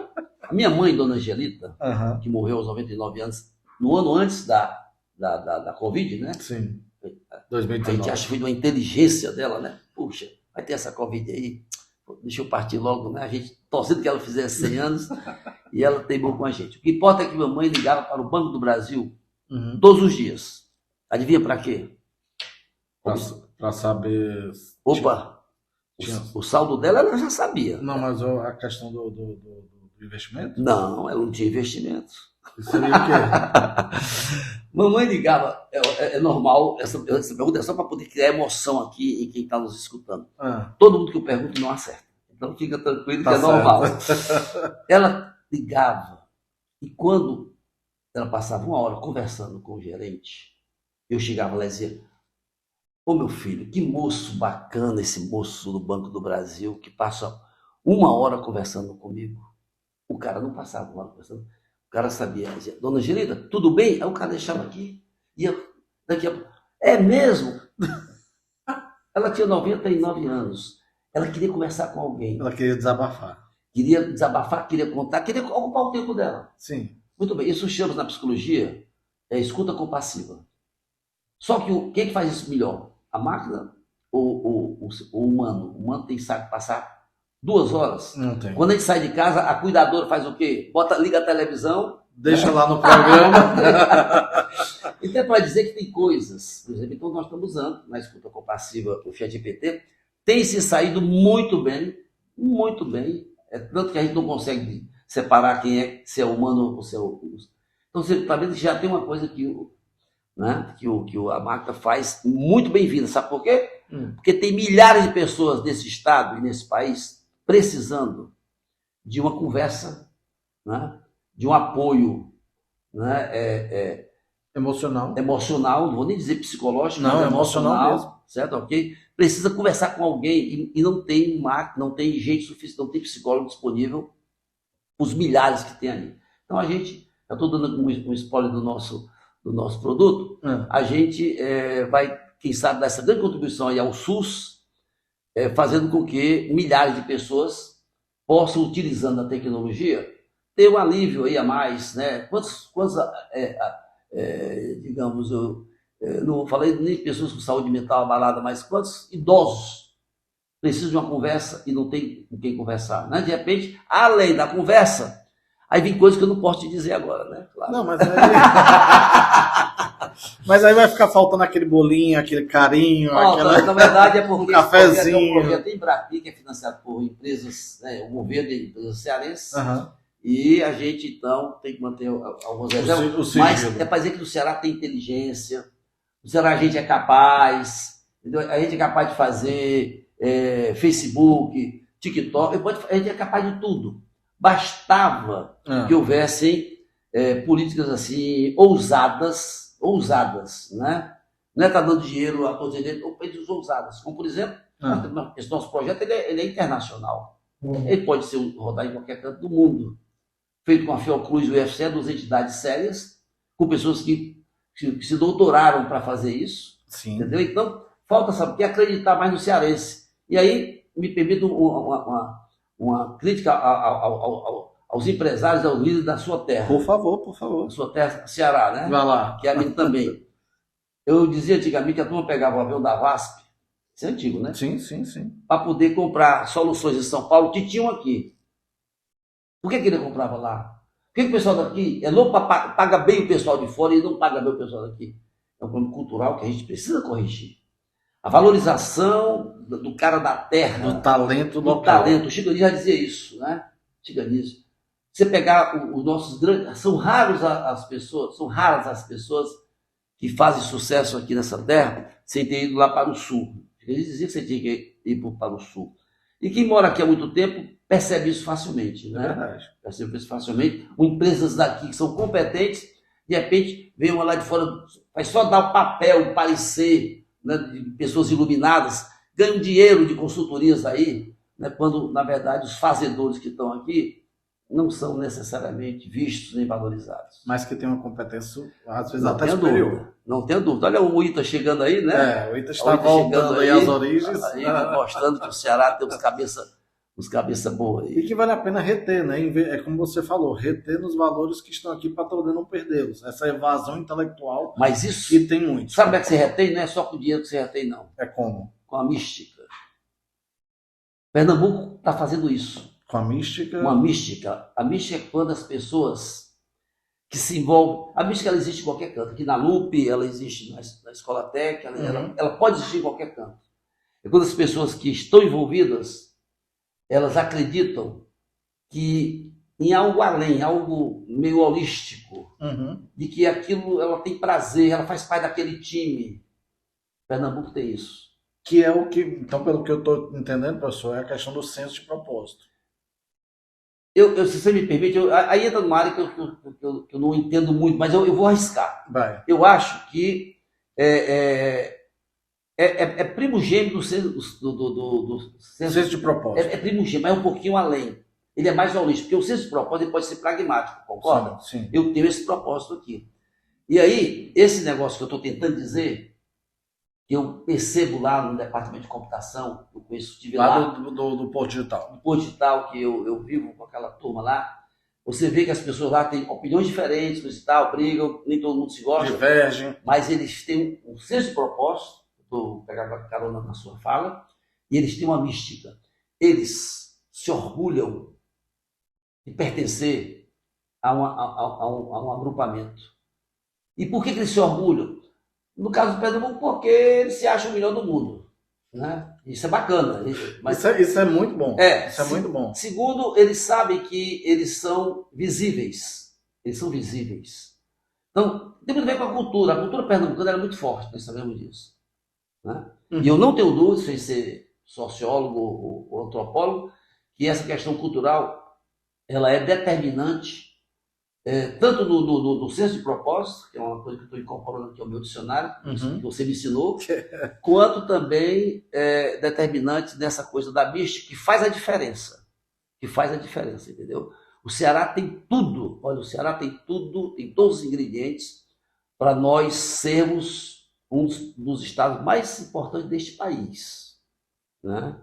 A minha mãe, Dona Angelita, que morreu aos 99 anos, no ano antes da Covid, né? Sim, 2019. A gente acha que foi de uma inteligência dela, né? Puxa, vai ter essa Covid aí, deixa eu partir logo, né? A gente torcendo que ela fizesse 100 anos e ela teimou com a gente. O que importa é que minha mãe ligava para o Banco do Brasil todos os dias. Adivinha para quê? Para saber... Opa! O saldo dela ela já sabia. Não, mas a questão do investimento? Não, ela não tinha investimento. Isso seria o quê? Mamãe ligava, é normal, essa pergunta é só para poder criar emoção aqui em quem está nos escutando. Todo mundo que eu pergunto não acerta. Então fica tranquilo que é normal. Ela ligava e quando ela passava 1 hora conversando com o gerente, eu chegava lá e dizia: ô meu filho, que moço bacana esse moço do Banco do Brasil que passa 1 hora conversando comigo. O cara não passava 1 hora conversando. O cara sabia, dizia: dona Angelita, tudo bem? Aí o cara deixava aqui, ia daqui a pouco. É mesmo? Ela tinha 99 anos. Ela queria conversar com alguém. Ela queria desabafar. Queria desabafar, queria contar, queria ocupar o tempo dela. Sim. Muito bem. Isso chama na psicologia escuta compassiva. Só que o que faz isso melhor? A máquina ou o humano? O humano tem que saber passar 2 horas. Não tem. Quando a gente sai de casa, a cuidadora faz o quê? Liga a televisão. Deixa lá no programa. Então é para dizer que tem coisas, por exemplo, então nós estamos usando na escuta compassiva o ChatGPT, tem se saído muito bem, tanto que a gente não consegue separar quem se é humano ou se é outro. Então você está vendo que já tem uma coisa que a máquina faz muito bem-vinda, sabe por quê? Porque tem milhares de pessoas nesse estado e nesse país precisando de uma conversa, né? De um apoio, né? Emocional, não vou nem dizer psicológico, não, emocional mesmo, certo? Ok? Precisa conversar com alguém e não tem máquina, não tem gente suficiente, não tem psicólogo disponível, os milhares que tem ali. Então a gente, eu estou dando um spoiler do nosso produto, a gente vai, quem sabe, dar essa grande contribuição aí ao SUS, fazendo com que milhares de pessoas possam, utilizando a tecnologia, ter um alívio aí a mais, né? Quantos digamos, eu não falei nem de pessoas com saúde mental abalada, mas quantos idosos precisam de uma conversa e não tem com quem conversar, né? De repente, além da conversa, aí vem coisas que eu não posso te dizer agora, né? Claro. Não, mas aí... mas aí vai ficar faltando aquele bolinho, aquele carinho, na verdade é porque um cafezinho. É um projeto em Embrapi, que é financiado por empresas, né, o governo de empresas cearenses, e a gente então tem que manter algumas reservas, mas é para dizer que no Ceará tem inteligência, no Ceará a gente é capaz, entendeu? A gente é capaz de fazer Facebook, TikTok, a gente é capaz de tudo. Bastava que houvessem políticas assim ousadas, né? Não é estar dando dinheiro a todos eles, ou políticas ousadas, como por exemplo, esse nosso projeto ele é internacional. Ele pode ser rodado em qualquer canto do mundo, feito com a Fiocruz e o UFC, 2 entidades sérias, com pessoas que se doutoraram para fazer isso. Sim. Entendeu? Então, falta, sabe, que acreditar mais no cearense. E aí, me permita uma crítica aos empresários, aos líderes da sua terra. Por favor. Da sua terra, Ceará, né? Vai lá. Que é a minha também. Eu dizia antigamente que a turma pegava o avião da VASP, isso é antigo, né? Sim. Para poder comprar soluções em São Paulo que tinham aqui. Por que ele comprava lá? Por que o pessoal daqui é louco para paga bem o pessoal de fora e não paga bem o pessoal daqui? É um problema cultural que a gente precisa corrigir. A valorização do cara da terra, do talento do local. talento. O Chico Anísio já dizia isso, né? Chico Anísio. Você pegar os nossos grandes... São raras as pessoas que fazem sucesso aqui nessa terra sem ter ido lá para o sul. Ele dizia que você tinha que ir para o sul. E quem mora aqui há muito tempo percebe isso facilmente, né? É verdade. Percebe isso facilmente. Empresas daqui que são competentes, de repente, vem uma lá de fora, vai só dar o papel, o parecer, né, de pessoas iluminadas, ganham dinheiro de consultorias aí, né, quando, na verdade, os fazedores que estão aqui não são necessariamente vistos nem valorizados. Mas que tem uma competência, às vezes, Não até tenha superior. dúvida. Não tenha dúvida. Olha o Ita chegando aí, né? O Ita está voltando aí às origens. Aí, mostrando que o Ceará tem uns cabeça boa aí. E que vale a pena reter, né? É como você falou, reter nos valores que estão aqui para poder não perdê-los. Essa evasão intelectual. Mas isso que tem muito. Sabe como é que você retém? Não é só com o dinheiro que você retém, não. É como? Com a mística. Pernambuco está fazendo isso. Com a mística? Uma mística. A mística é quando as pessoas que se envolvem... A mística ela existe em qualquer canto. Aqui na LUP, ela existe na Escola Tec, ela pode existir em qualquer canto. É quando as pessoas que estão envolvidas, elas acreditam que em algo além, algo meio holístico, de que aquilo ela tem prazer, ela faz parte daquele time. Pernambuco tem isso. Que é o que, então, pelo que eu estou entendendo, professor, é a questão do senso de propósito. Se você me permite, aí entra numa área que eu não entendo muito, mas eu vou arriscar. Vai. Eu acho que é primogênito do senso de propósito. É primogênito, mas é um pouquinho além. Ele é mais holístico, porque o senso de propósito ele pode ser pragmático, concorda? Sim. Eu tenho esse propósito aqui. E aí, esse negócio que eu estou tentando dizer, que eu percebo lá no departamento de computação, eu conheço, estive lá do Porto Digital. No Porto Digital, que eu vivo com aquela turma lá, você vê que as pessoas lá têm opiniões diferentes, coisa e tal, brigam, nem todo mundo se gosta. Divergem. Mas eles têm um senso de propósito, estou pegando a carona na sua fala, e eles têm uma mística. Eles se orgulham de pertencer a um agrupamento. E por que eles se orgulham? No caso do Pernambuco, porque eles se acham o melhor do mundo. Né? Isso é bacana. Mas isso é muito bom. Isso é muito bom. Segundo, eles sabem que eles são visíveis. Eles são visíveis. Então, tem muito a ver com a cultura. A cultura pernambucana era muito forte, nós sabemos disso. Né? E eu não tenho dúvida, sem ser sociólogo ou antropólogo, que essa questão cultural ela é determinante, tanto no senso de propósito, que é uma coisa que eu estou incorporando aqui ao meu dicionário, que você me ensinou, quanto também determinante nessa coisa da mística, que faz a diferença. Que faz a diferença, entendeu? O Ceará tem tudo, olha, o Ceará tem tudo, tem todos os ingredientes para nós sermos um dos estados mais importantes deste país. Né?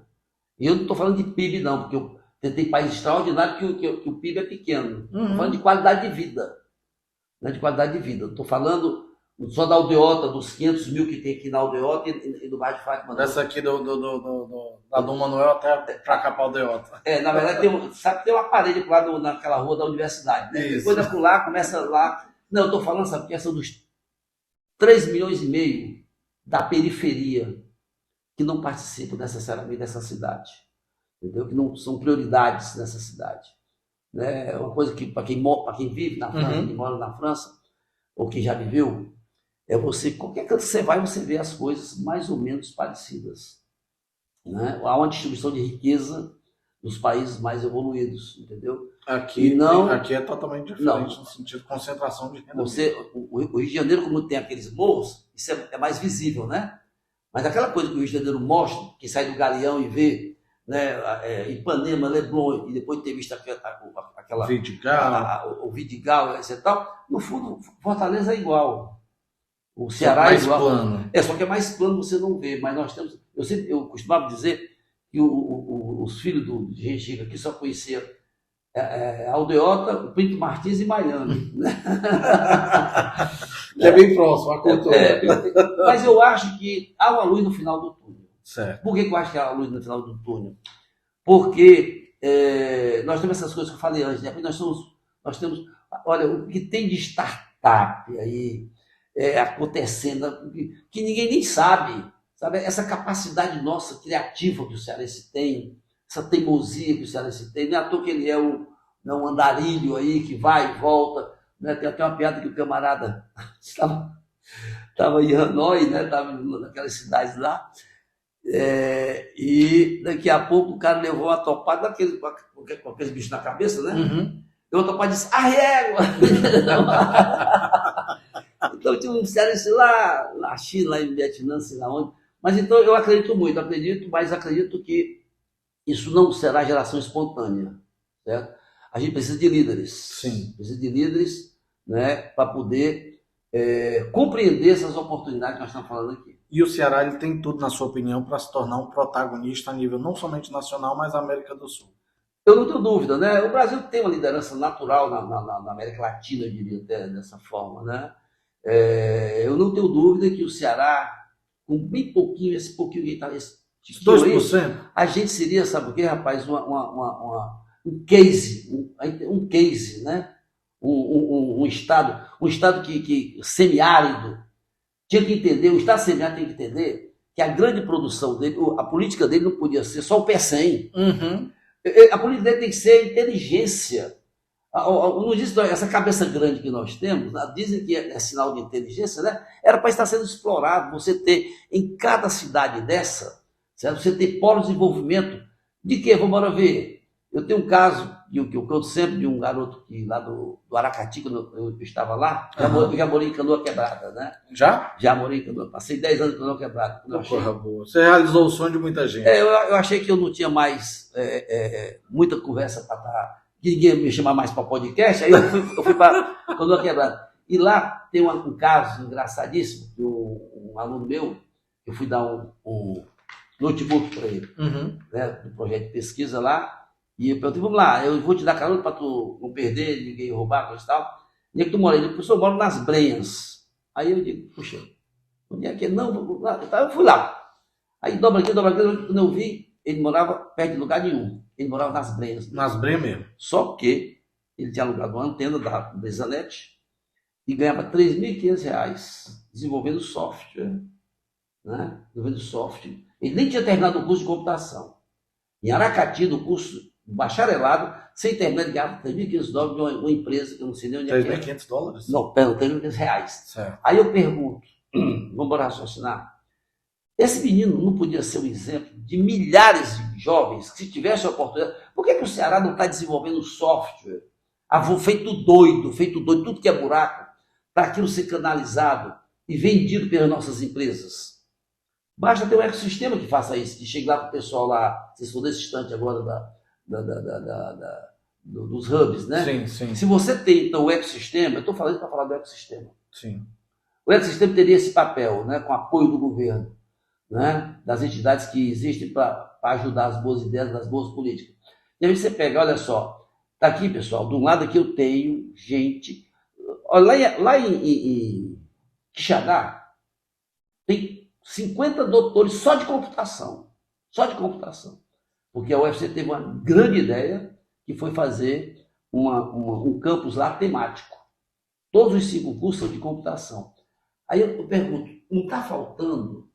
E eu não estou falando de PIB, não, porque tem país extraordinário que o PIB é pequeno. Estou falando de qualidade de vida. Né? De qualidade de vida. Estou falando só da aldeota, dos 500 mil que tem aqui na aldeota e do bairro de Fátima. Dessa aqui da Dom Manuel até para cá para a aldeota. Na verdade, tem uma parede lá naquela rua da universidade. Né? Depois é por lá, começa lá. Não, eu estou falando, sabe, que são dos 3,5 milhões da periferia que não participam necessariamente dessa cidade. Entendeu? Que não são prioridades nessa cidade. Né? É uma coisa que, para quem vive na França, quem mora na França, ou que já viveu, qualquer canto que você vai, você vê as coisas mais ou menos parecidas. Né? Há uma distribuição de riqueza nos países mais evoluídos, entendeu? Aqui é totalmente diferente no sentido de concentração de renda. O Rio de Janeiro, como tem aqueles morros, isso é mais visível, né? Mas aquela coisa que o Rio de Janeiro mostra, que sai do Galeão e vê, né, Ipanema, Leblon, e depois de ter visto aquela Vidigal, o Vidigal, etc. Tal, no fundo, Fortaleza é igual. O Ceará é é igual. Plano. Só que é mais plano, você não vê. Mas nós temos. Eu costumava dizer que os filhos de gente rica aqui só conheciam Aldeota, o Pinto Martins e Miami. Né? É bem próximo, a cultura. Mas eu acho que há uma luz no final do túnel. Certo. Por que eu acho que há uma luz no final do túnel? Porque nós temos essas coisas que eu falei antes, né? Nós temos, olha, o que tem de startup aí acontecendo, que ninguém nem sabe, sabe? Essa capacidade nossa criativa que o cearense tem, essa teimosia que o cearense tem, não é à toa que ele é um andarilho aí que vai e volta, né? Tem até uma piada que o camarada estava em Hanoi, né? Estava naquelas cidades lá, e daqui a pouco o cara levou uma topada com aqueles bichos na cabeça, né? Uhum. Deu uma topada e disse, arrégua! Então tinha um cearense lá na China, lá em Vietnã, sei lá onde. Mas então eu acredito muito, mas acredito que isso não será geração espontânea, certo? A gente precisa de líderes. Sim. Precisa de líderes, né, para poder compreender essas oportunidades que nós estamos falando aqui. E o Ceará ele tem tudo, na sua opinião, para se tornar um protagonista a nível não somente nacional, mas América do Sul. Eu não tenho dúvida, né? O Brasil tem uma liderança natural na América Latina, eu diria até dessa forma, né? Eu não tenho dúvida que o Ceará, com bem pouquinho, esse pouquinho que está... 2%? A gente seria, sabe o quê, rapaz? Um case, né? Um estado que semiárido, tinha que entender, o estado semiárido tem que entender que a grande produção dele, a política dele não podia ser só o P100. Uhum. A política dele tem que ser a inteligência. Não diz essa cabeça grande que nós temos, dizem que é sinal de inteligência, né? Era para estar sendo explorado. Você ter em cada cidade dessa, certo? Você ter polo de desenvolvimento. De quê? Vamos ver. Eu tenho um caso que eu conto sempre de um garoto que lá do Aracati, quando eu estava lá, eu já morei em Canoa Quebrada, né? Já? Já morei em Canoa, passei 10 anos em Canoa Quebrada. Porra boa. Você realizou o sonho de muita gente. Eu achei que eu não tinha mais muita conversa para estar, que ninguém me chamar mais para podcast, aí eu fui para Canoa Quebrada. E lá tem um caso engraçadíssimo, que um aluno meu, eu fui dar um notebook para ele, né, do projeto de pesquisa lá. E eu perguntei, vamos lá, eu vou te dar carona para tu não perder, ninguém roubar, coisa e tal. Onde é que tu mora? Ele disse, professor, eu moro nas Brenhas. Aí eu digo, puxa, onde é que é? Não, eu fui lá. Aí dobra aqui, quando eu vi, ele morava perto de lugar nenhum. Ele morava nas Brenhas. Nas Brenhas mesmo. Só que ele tinha alugado uma antena da Brisanet e ganhava R$3.500 desenvolvendo software. Né? Desenvolvendo software. Ele nem tinha terminado o curso de computação. Em Aracati, no curso bacharelado, sem terminar de ganhar $3.500 de uma empresa que eu não sei nem onde é que é. $3.500? Não, perdão, R$3.500. Certo. Aí eu pergunto, vamos raciocinar, esse menino não podia ser um exemplo de milhares de jovens que, se tivesse a oportunidade, por que o Ceará não está desenvolvendo software? Feito doido, tudo que é buraco, para aquilo ser canalizado e vendido pelas nossas empresas. Basta ter um ecossistema que faça isso, que chegue lá para o pessoal lá, vocês for desse instante agora dos hubs, né? Sim, sim. Se você tem, então, o ecossistema, eu estou falando para falar do ecossistema. Sim. O ecossistema teria esse papel, né, com apoio do governo, né, das entidades que existem para ajudar as boas ideias, as boas políticas. E aí você pega, olha só, tá aqui, pessoal, de um lado aqui eu tenho gente, olha, lá em Quixadá, tem 50 doutores só de computação, porque a UFC teve uma grande ideia, que foi fazer um campus lá temático. Todos os 5 cursos são de computação. Aí eu pergunto, não está faltando?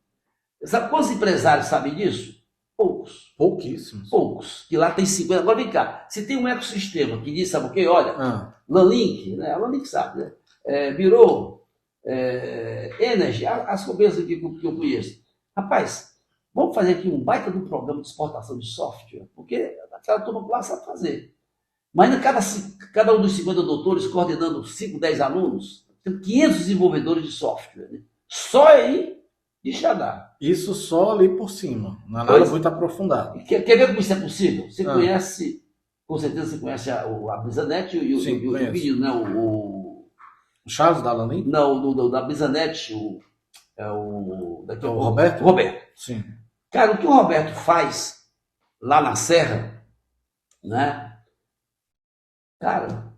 Sabe quantos empresários sabem disso? Poucos. Pouquíssimos. Poucos. Que lá tem 50. Agora vem cá, se tem um ecossistema que diz, sabe o quê? Olha, Lanlink, né? A Lanlink sabe, né? Bureau, Energy, as companhias aqui que eu conheço. Rapaz, vamos fazer aqui um baita de um programa de exportação de software, porque aquela turma lá sabe fazer. Mas cada um dos 50 doutores coordenando 5, 10 alunos, tem 500 desenvolvedores de software, né? Só aí de Xadá. Isso só ali por cima, não é nada muito aprofundado. Quer ver como isso é possível? Você conhece, com certeza você conhece a Brisanet e o menino, né? O Charles da Lanlink? Não, da Brisanet, o Roberto? Roberto. Sim. Cara, o que o Roberto faz lá na Serra, né? Cara,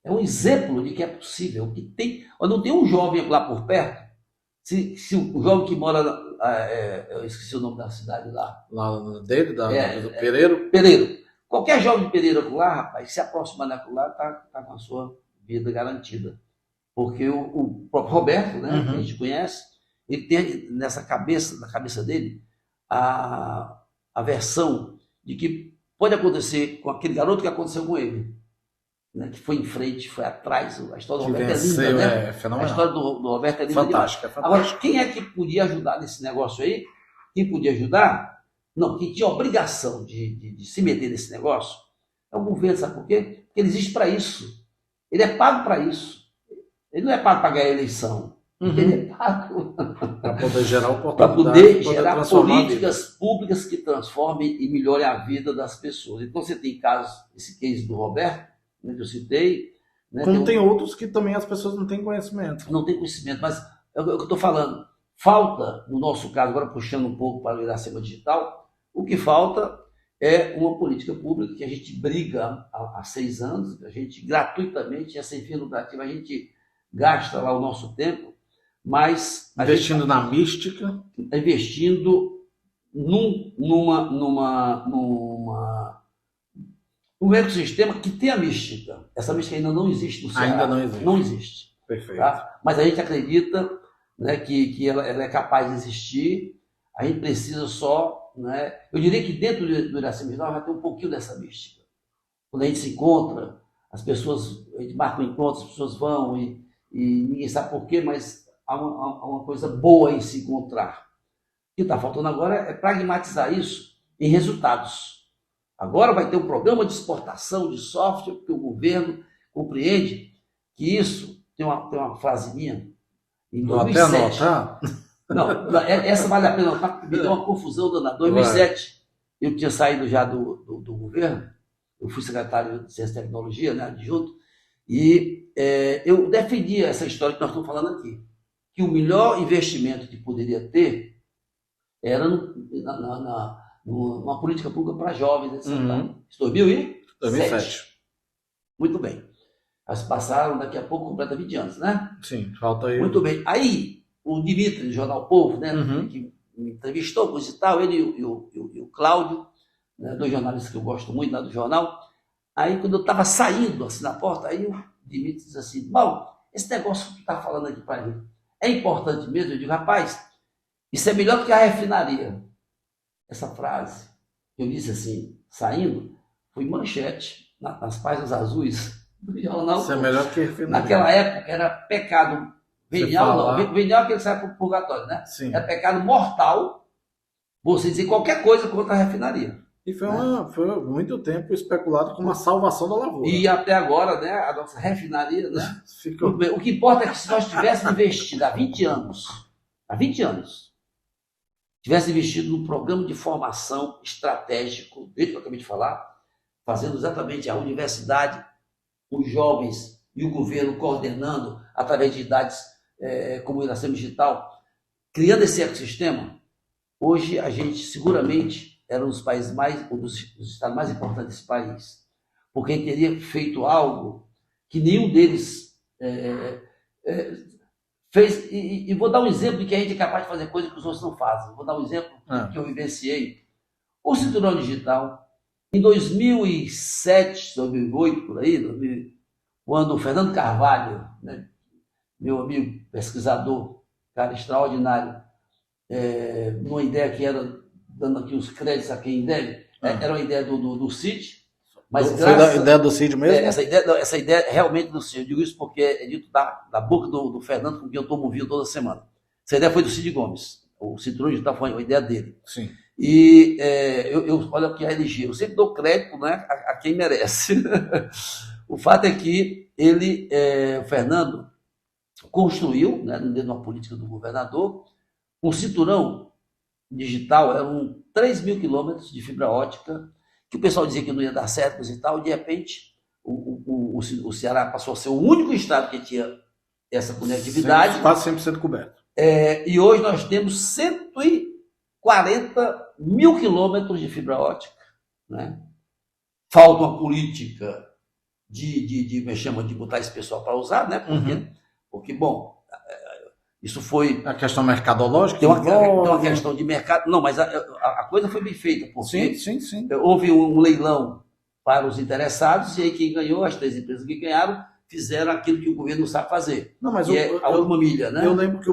é um exemplo de que é possível. Que tem, não tem um jovem lá por perto. Se o jovem que mora, eu esqueci o nome da cidade lá. Lá dele, do Pereiro? Pereiro. Qualquer jovem de Pereira lá, rapaz, se aproximar daquilo lá, tá com a sua vida garantida. Porque o próprio Roberto, né, que a gente conhece, ele tem na cabeça dele, a versão de que pode acontecer com aquele garoto que aconteceu com ele, né? Que foi em frente, foi atrás. A história do Roberto venceu, é linda, né? É fenomenal. A história do Roberto é linda. Fantástica, é fantástica. Agora, quem é que podia ajudar nesse negócio aí? Quem podia ajudar? Não, quem tinha obrigação de se meter nesse negócio é o governo, sabe por quê? Porque ele existe para isso. Ele é pago para isso. Ele não é pago para ganhar a eleição. Ele é pago para poder gerar oportunidade, para poder gerar transformar políticas públicas que transformem e melhorem a vida das pessoas. Então você tem casos, esse case do Roberto, né, que eu citei. Né, como tem outros que também as pessoas não têm conhecimento. Não tem conhecimento, mas é o que eu estou falando. Falta, no nosso caso, agora puxando um pouco para o Iracema Digital, o que falta é uma política pública que a gente briga há 6 anos, a gente gratuitamente, sem fim lucrativo, a gente gasta lá o nosso tempo, mas... Investindo na mística. Investindo num ecossistema que tem a mística. Essa mística ainda não existe no Ceará. Ainda não existe. Não existe. Perfeito. Tá? Mas a gente acredita, né, que ela é capaz de existir. A gente precisa só... Né, eu diria que dentro do Iracema Digital já tem um pouquinho dessa mística. Quando a gente se encontra, as pessoas... A gente marca um encontro, as pessoas vão e ninguém sabe por quê, mas há uma coisa boa em se encontrar. O que está faltando agora é pragmatizar isso em resultados. Agora vai ter um programa de exportação de software, porque o governo compreende que isso, tem uma frase minha, em 2007. Não, essa vale a pena notar, porque me deu uma confusão danada. Em 2007, eu tinha saído já do governo, eu fui secretário de Ciência e Tecnologia, né, adjunto, e eu defendia essa história que nós estamos falando aqui, que o melhor investimento que poderia ter era numa política pública para jovens, etc. Isso 2007. Muito bem. Elas passaram daqui a pouco completa 20 anos, né? Sim, falta aí. Muito bem. Aí, o Dimitri, do Jornal Povo, né, que me entrevistou, coisa e tal, ele e o Cláudio, né, 2 jornalistas que eu gosto muito lá do jornal. Aí, quando eu estava saindo assim na porta, aí o Dimitri disse assim: Mauro, esse negócio que tu está falando aqui para mim é importante mesmo? Eu digo: rapaz, isso é melhor do que a refinaria. Essa frase, eu disse assim, saindo, foi manchete nas páginas azuis do jornal. Isso é melhor que a refinaria. Naquela época era pecado venial, não. Venial é aquele que sai para o purgatório, né? Sim. Era pecado mortal você dizer qualquer coisa contra a refinaria. E foi muito tempo especulado como uma salvação da lavoura. E até agora, né, a nossa refinaria, né? O que importa é que se nós tivéssemos investido há 20 anos, tivesse investido num programa de formação estratégico, desde que eu acabei de falar, fazendo exatamente a universidade, os jovens e o governo coordenando através de entidades como o Iracema Digital, criando esse ecossistema, hoje a gente seguramente era um dos países dos estados mais importantes desse país, porque ele teria feito algo que nenhum deles fez. E vou dar um exemplo de que a gente é capaz de fazer coisas que os outros não fazem. Vou dar um exemplo que eu vivenciei. O Cinturão Digital, em 2007, 2008, por aí, quando o Fernando Carvalho, né, meu amigo pesquisador, cara extraordinário, numa ideia que era, dando aqui os créditos a quem deve, era uma ideia do CID, mas foi a ideia do CID mesmo? Essa ideia é realmente do CID. Eu digo isso porque é dito da boca do Fernando, com quem eu estou movido toda semana. Essa ideia foi do Cid Gomes. O Cinturão Digital foi a ideia dele. Sim. E olha aqui a LG, eu sempre dou crédito, né, a quem merece. O fato é que o Fernando, construiu, né, dentro de uma política do governador, um cinturão digital, eram 3.000 quilômetros de fibra ótica, que o pessoal dizia que não ia dar certo e tal, e de repente o Ceará passou a ser o único estado que tinha essa conectividade. Quase 100% coberto. E hoje nós temos 140.000 quilômetros de fibra ótica. Né? Falta uma política de botar esse pessoal para usar, né? Porque, bom, isso foi... A questão mercadológica? Tem uma questão de mercado. Não, mas a coisa foi bem feita, porque sim. Houve um leilão para os interessados, e aí quem ganhou, as 3 empresas que ganharam, fizeram aquilo que o governo não sabe fazer, Não, mas que é a última milha, né? Eu lembro que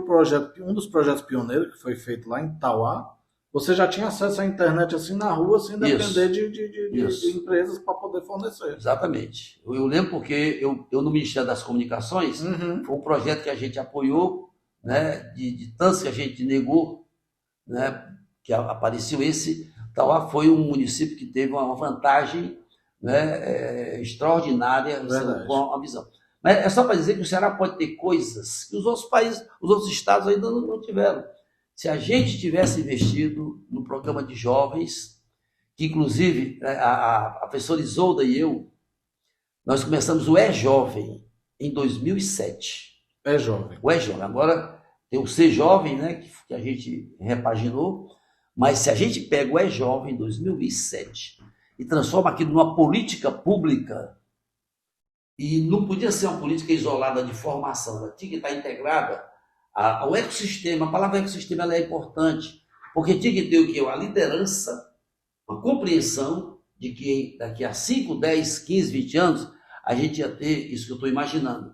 um dos projetos pioneiros que foi feito lá em Tauá, você já tinha acesso à internet assim na rua, sem depender de empresas para poder fornecer. Exatamente. Eu lembro porque eu no Ministério das Comunicações, foi um projeto que a gente apoiou, né, de tantos que a gente negou, né, que apareceu esse. Tauá foi um município que teve uma vantagem, né, extraordinária com a visão. Mas é só para dizer que o Ceará pode ter coisas que os outros países, os outros estados ainda não tiveram. Se a gente tivesse investido no programa de jovens, que inclusive a professora Isolda e eu, nós começamos o E-Jovem em 2007. E-Jovem. O E-Jovem. Agora tem o Ser Jovem, né, que a gente repaginou, mas se a gente pega o E-Jovem em 2007 e transforma aquilo numa política pública, e não podia ser uma política isolada de formação, ela tinha que estar integrada ao ecossistema. A palavra ecossistema ela é importante, porque tinha que ter o quê? A liderança, uma compreensão de que daqui a 5, 10, 15, 20 anos, a gente ia ter isso que eu estou imaginando.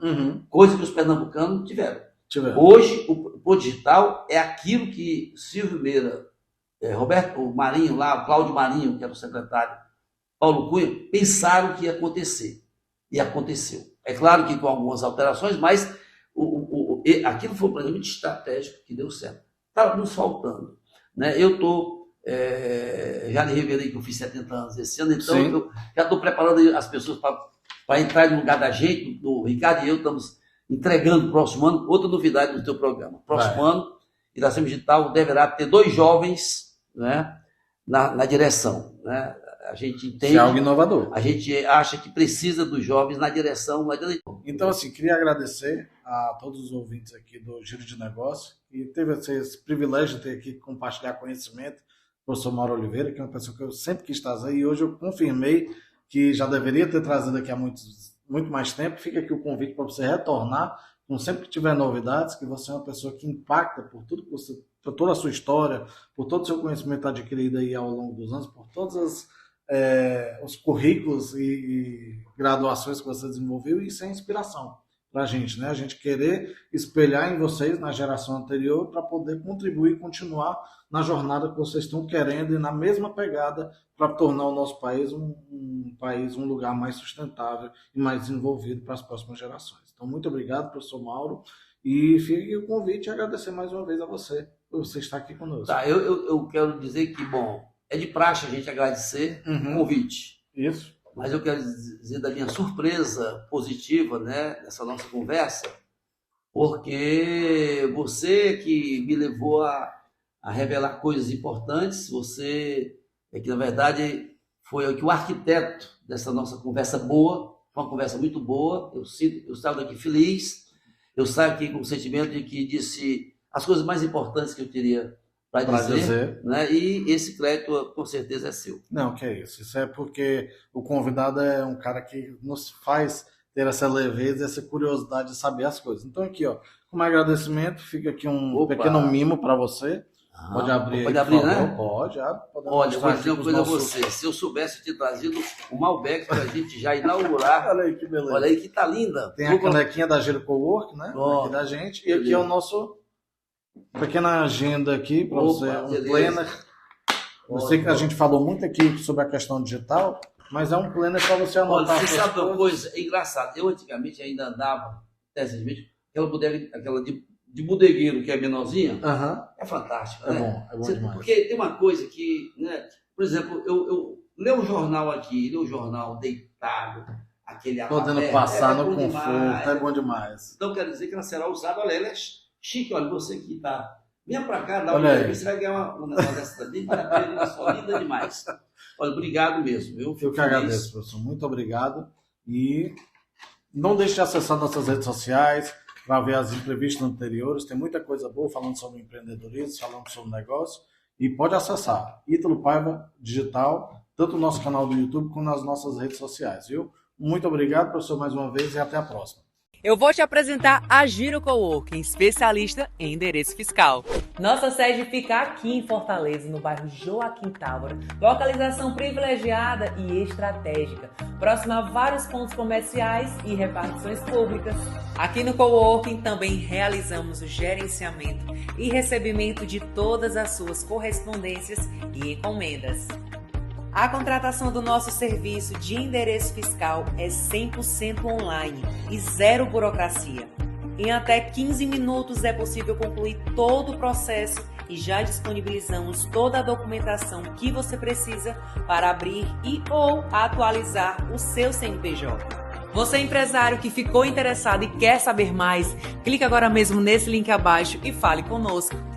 Coisa que os pernambucanos tiveram. Hoje, o digital é aquilo que Silvio Meira, Roberto Marinho, lá, Cláudio Marinho, que era o secretário, Paulo Cunha, pensaram que ia acontecer. E aconteceu. É claro que com algumas alterações, mas aquilo foi um planejamento estratégico que deu certo. Estava nos faltando. Né? Eu já lhe revelei que eu fiz 70 anos esse ano, então eu já estou preparando as pessoas para entrar no lugar da gente. O Ricardo e eu estamos entregando no próximo ano outra novidade do teu programa. Próximo ano, Iracema Digital deverá ter 2 jovens, né, na direção. Né? A gente entende. Isso é algo inovador. A gente acha que precisa dos jovens na direção. Então, assim, queria agradecer a todos os ouvintes aqui do Giro de Negócio, e teve esse privilégio de ter aqui compartilhar conhecimento com o professor Mauro Oliveira, que é uma pessoa que eu sempre quis trazer, e hoje eu confirmei que já deveria ter trazido aqui há muito mais tempo. Fica aqui o convite para você retornar, sempre que tiver novidades, que você é uma pessoa que impacta por tudo que você, por toda a sua história, por todo o seu conhecimento adquirido aí ao longo dos anos, por todos os currículos e graduações que você desenvolveu, e isso é inspiração para a gente, né? A gente querer espelhar em vocês, na geração anterior, para poder contribuir e continuar na jornada que vocês estão querendo e na mesma pegada para tornar o nosso país um lugar mais sustentável e mais desenvolvido para as próximas gerações. Então, muito obrigado, professor Mauro, e fica aqui o convite e agradecer mais uma vez a você por você estar aqui conosco. Tá, eu quero dizer que, bom, é de praxe a gente agradecer o convite. Isso. Mas eu quero dizer da minha surpresa positiva, né, nessa nossa conversa, porque você que me levou a revelar coisas importantes, você é que, na verdade, foi o arquiteto dessa nossa conversa boa, foi uma conversa muito boa. Eu saio daqui feliz, eu saio aqui com o sentimento de que disse as coisas mais importantes que eu teria para dizer, né? E esse crédito com certeza é seu. Não, que é isso. Isso é porque o convidado é um cara que nos faz ter essa leveza, essa curiosidade de saber as coisas. Então aqui, ó, como agradecimento, fica aqui um pequeno mimo para você. Pode abrir, pode abrir, né? Pode, abre. Olha, eu vou dizer uma coisa a você. Se eu soubesse ter trazido o Malbec para a gente já inaugurar. Olha aí que beleza. Olha aí que tá linda. Tem a canequinha da Giro Cowork, né? Aqui da gente. E aqui é o nosso pequena agenda aqui para você. Um planner. Eu sei que a gente falou muito aqui sobre a questão digital, mas é um planner para você anotar. Olha, você sabe uma coisa? É engraçado. Eu antigamente ainda andava, aquela bodega, aquela de bodegueiro, que é menorzinha, é fantástico, né? É bom demais. Porque tem uma coisa que, né, por exemplo, eu leio um jornal aqui, leio um jornal deitado, aquele podendo passar no conforto, é bom demais. Então, quero dizer que ela será usada, olha, ela é chique, olha, você que tá, venha pra cá, dá uma olhada, você vai ganhar uma dessa também, uma sua linda demais. Olha, obrigado mesmo. Eu que agradeço, professor, muito obrigado. E não deixe de acessar nossas redes sociais, para ver as entrevistas anteriores, tem muita coisa boa falando sobre empreendedorismo, falando sobre negócio, e pode acessar Ítalo Paiva Digital, tanto o nosso canal do YouTube como nas nossas redes sociais, viu? Muito obrigado, professor, mais uma vez, e até a próxima. Eu vou te apresentar a Giro Coworking, especialista em endereço fiscal. Nossa sede fica aqui em Fortaleza, no bairro Joaquim Távora, localização privilegiada e estratégica, próxima a vários pontos comerciais e repartições públicas. Aqui no Coworking também realizamos o gerenciamento e recebimento de todas as suas correspondências e encomendas. A contratação do nosso serviço de endereço fiscal é 100% online e zero burocracia. Em até 15 minutos é possível concluir todo o processo e já disponibilizamos toda a documentação que você precisa para abrir e ou atualizar o seu CNPJ. Você empresário que ficou interessado e quer saber mais, clique agora mesmo nesse link abaixo e fale conosco.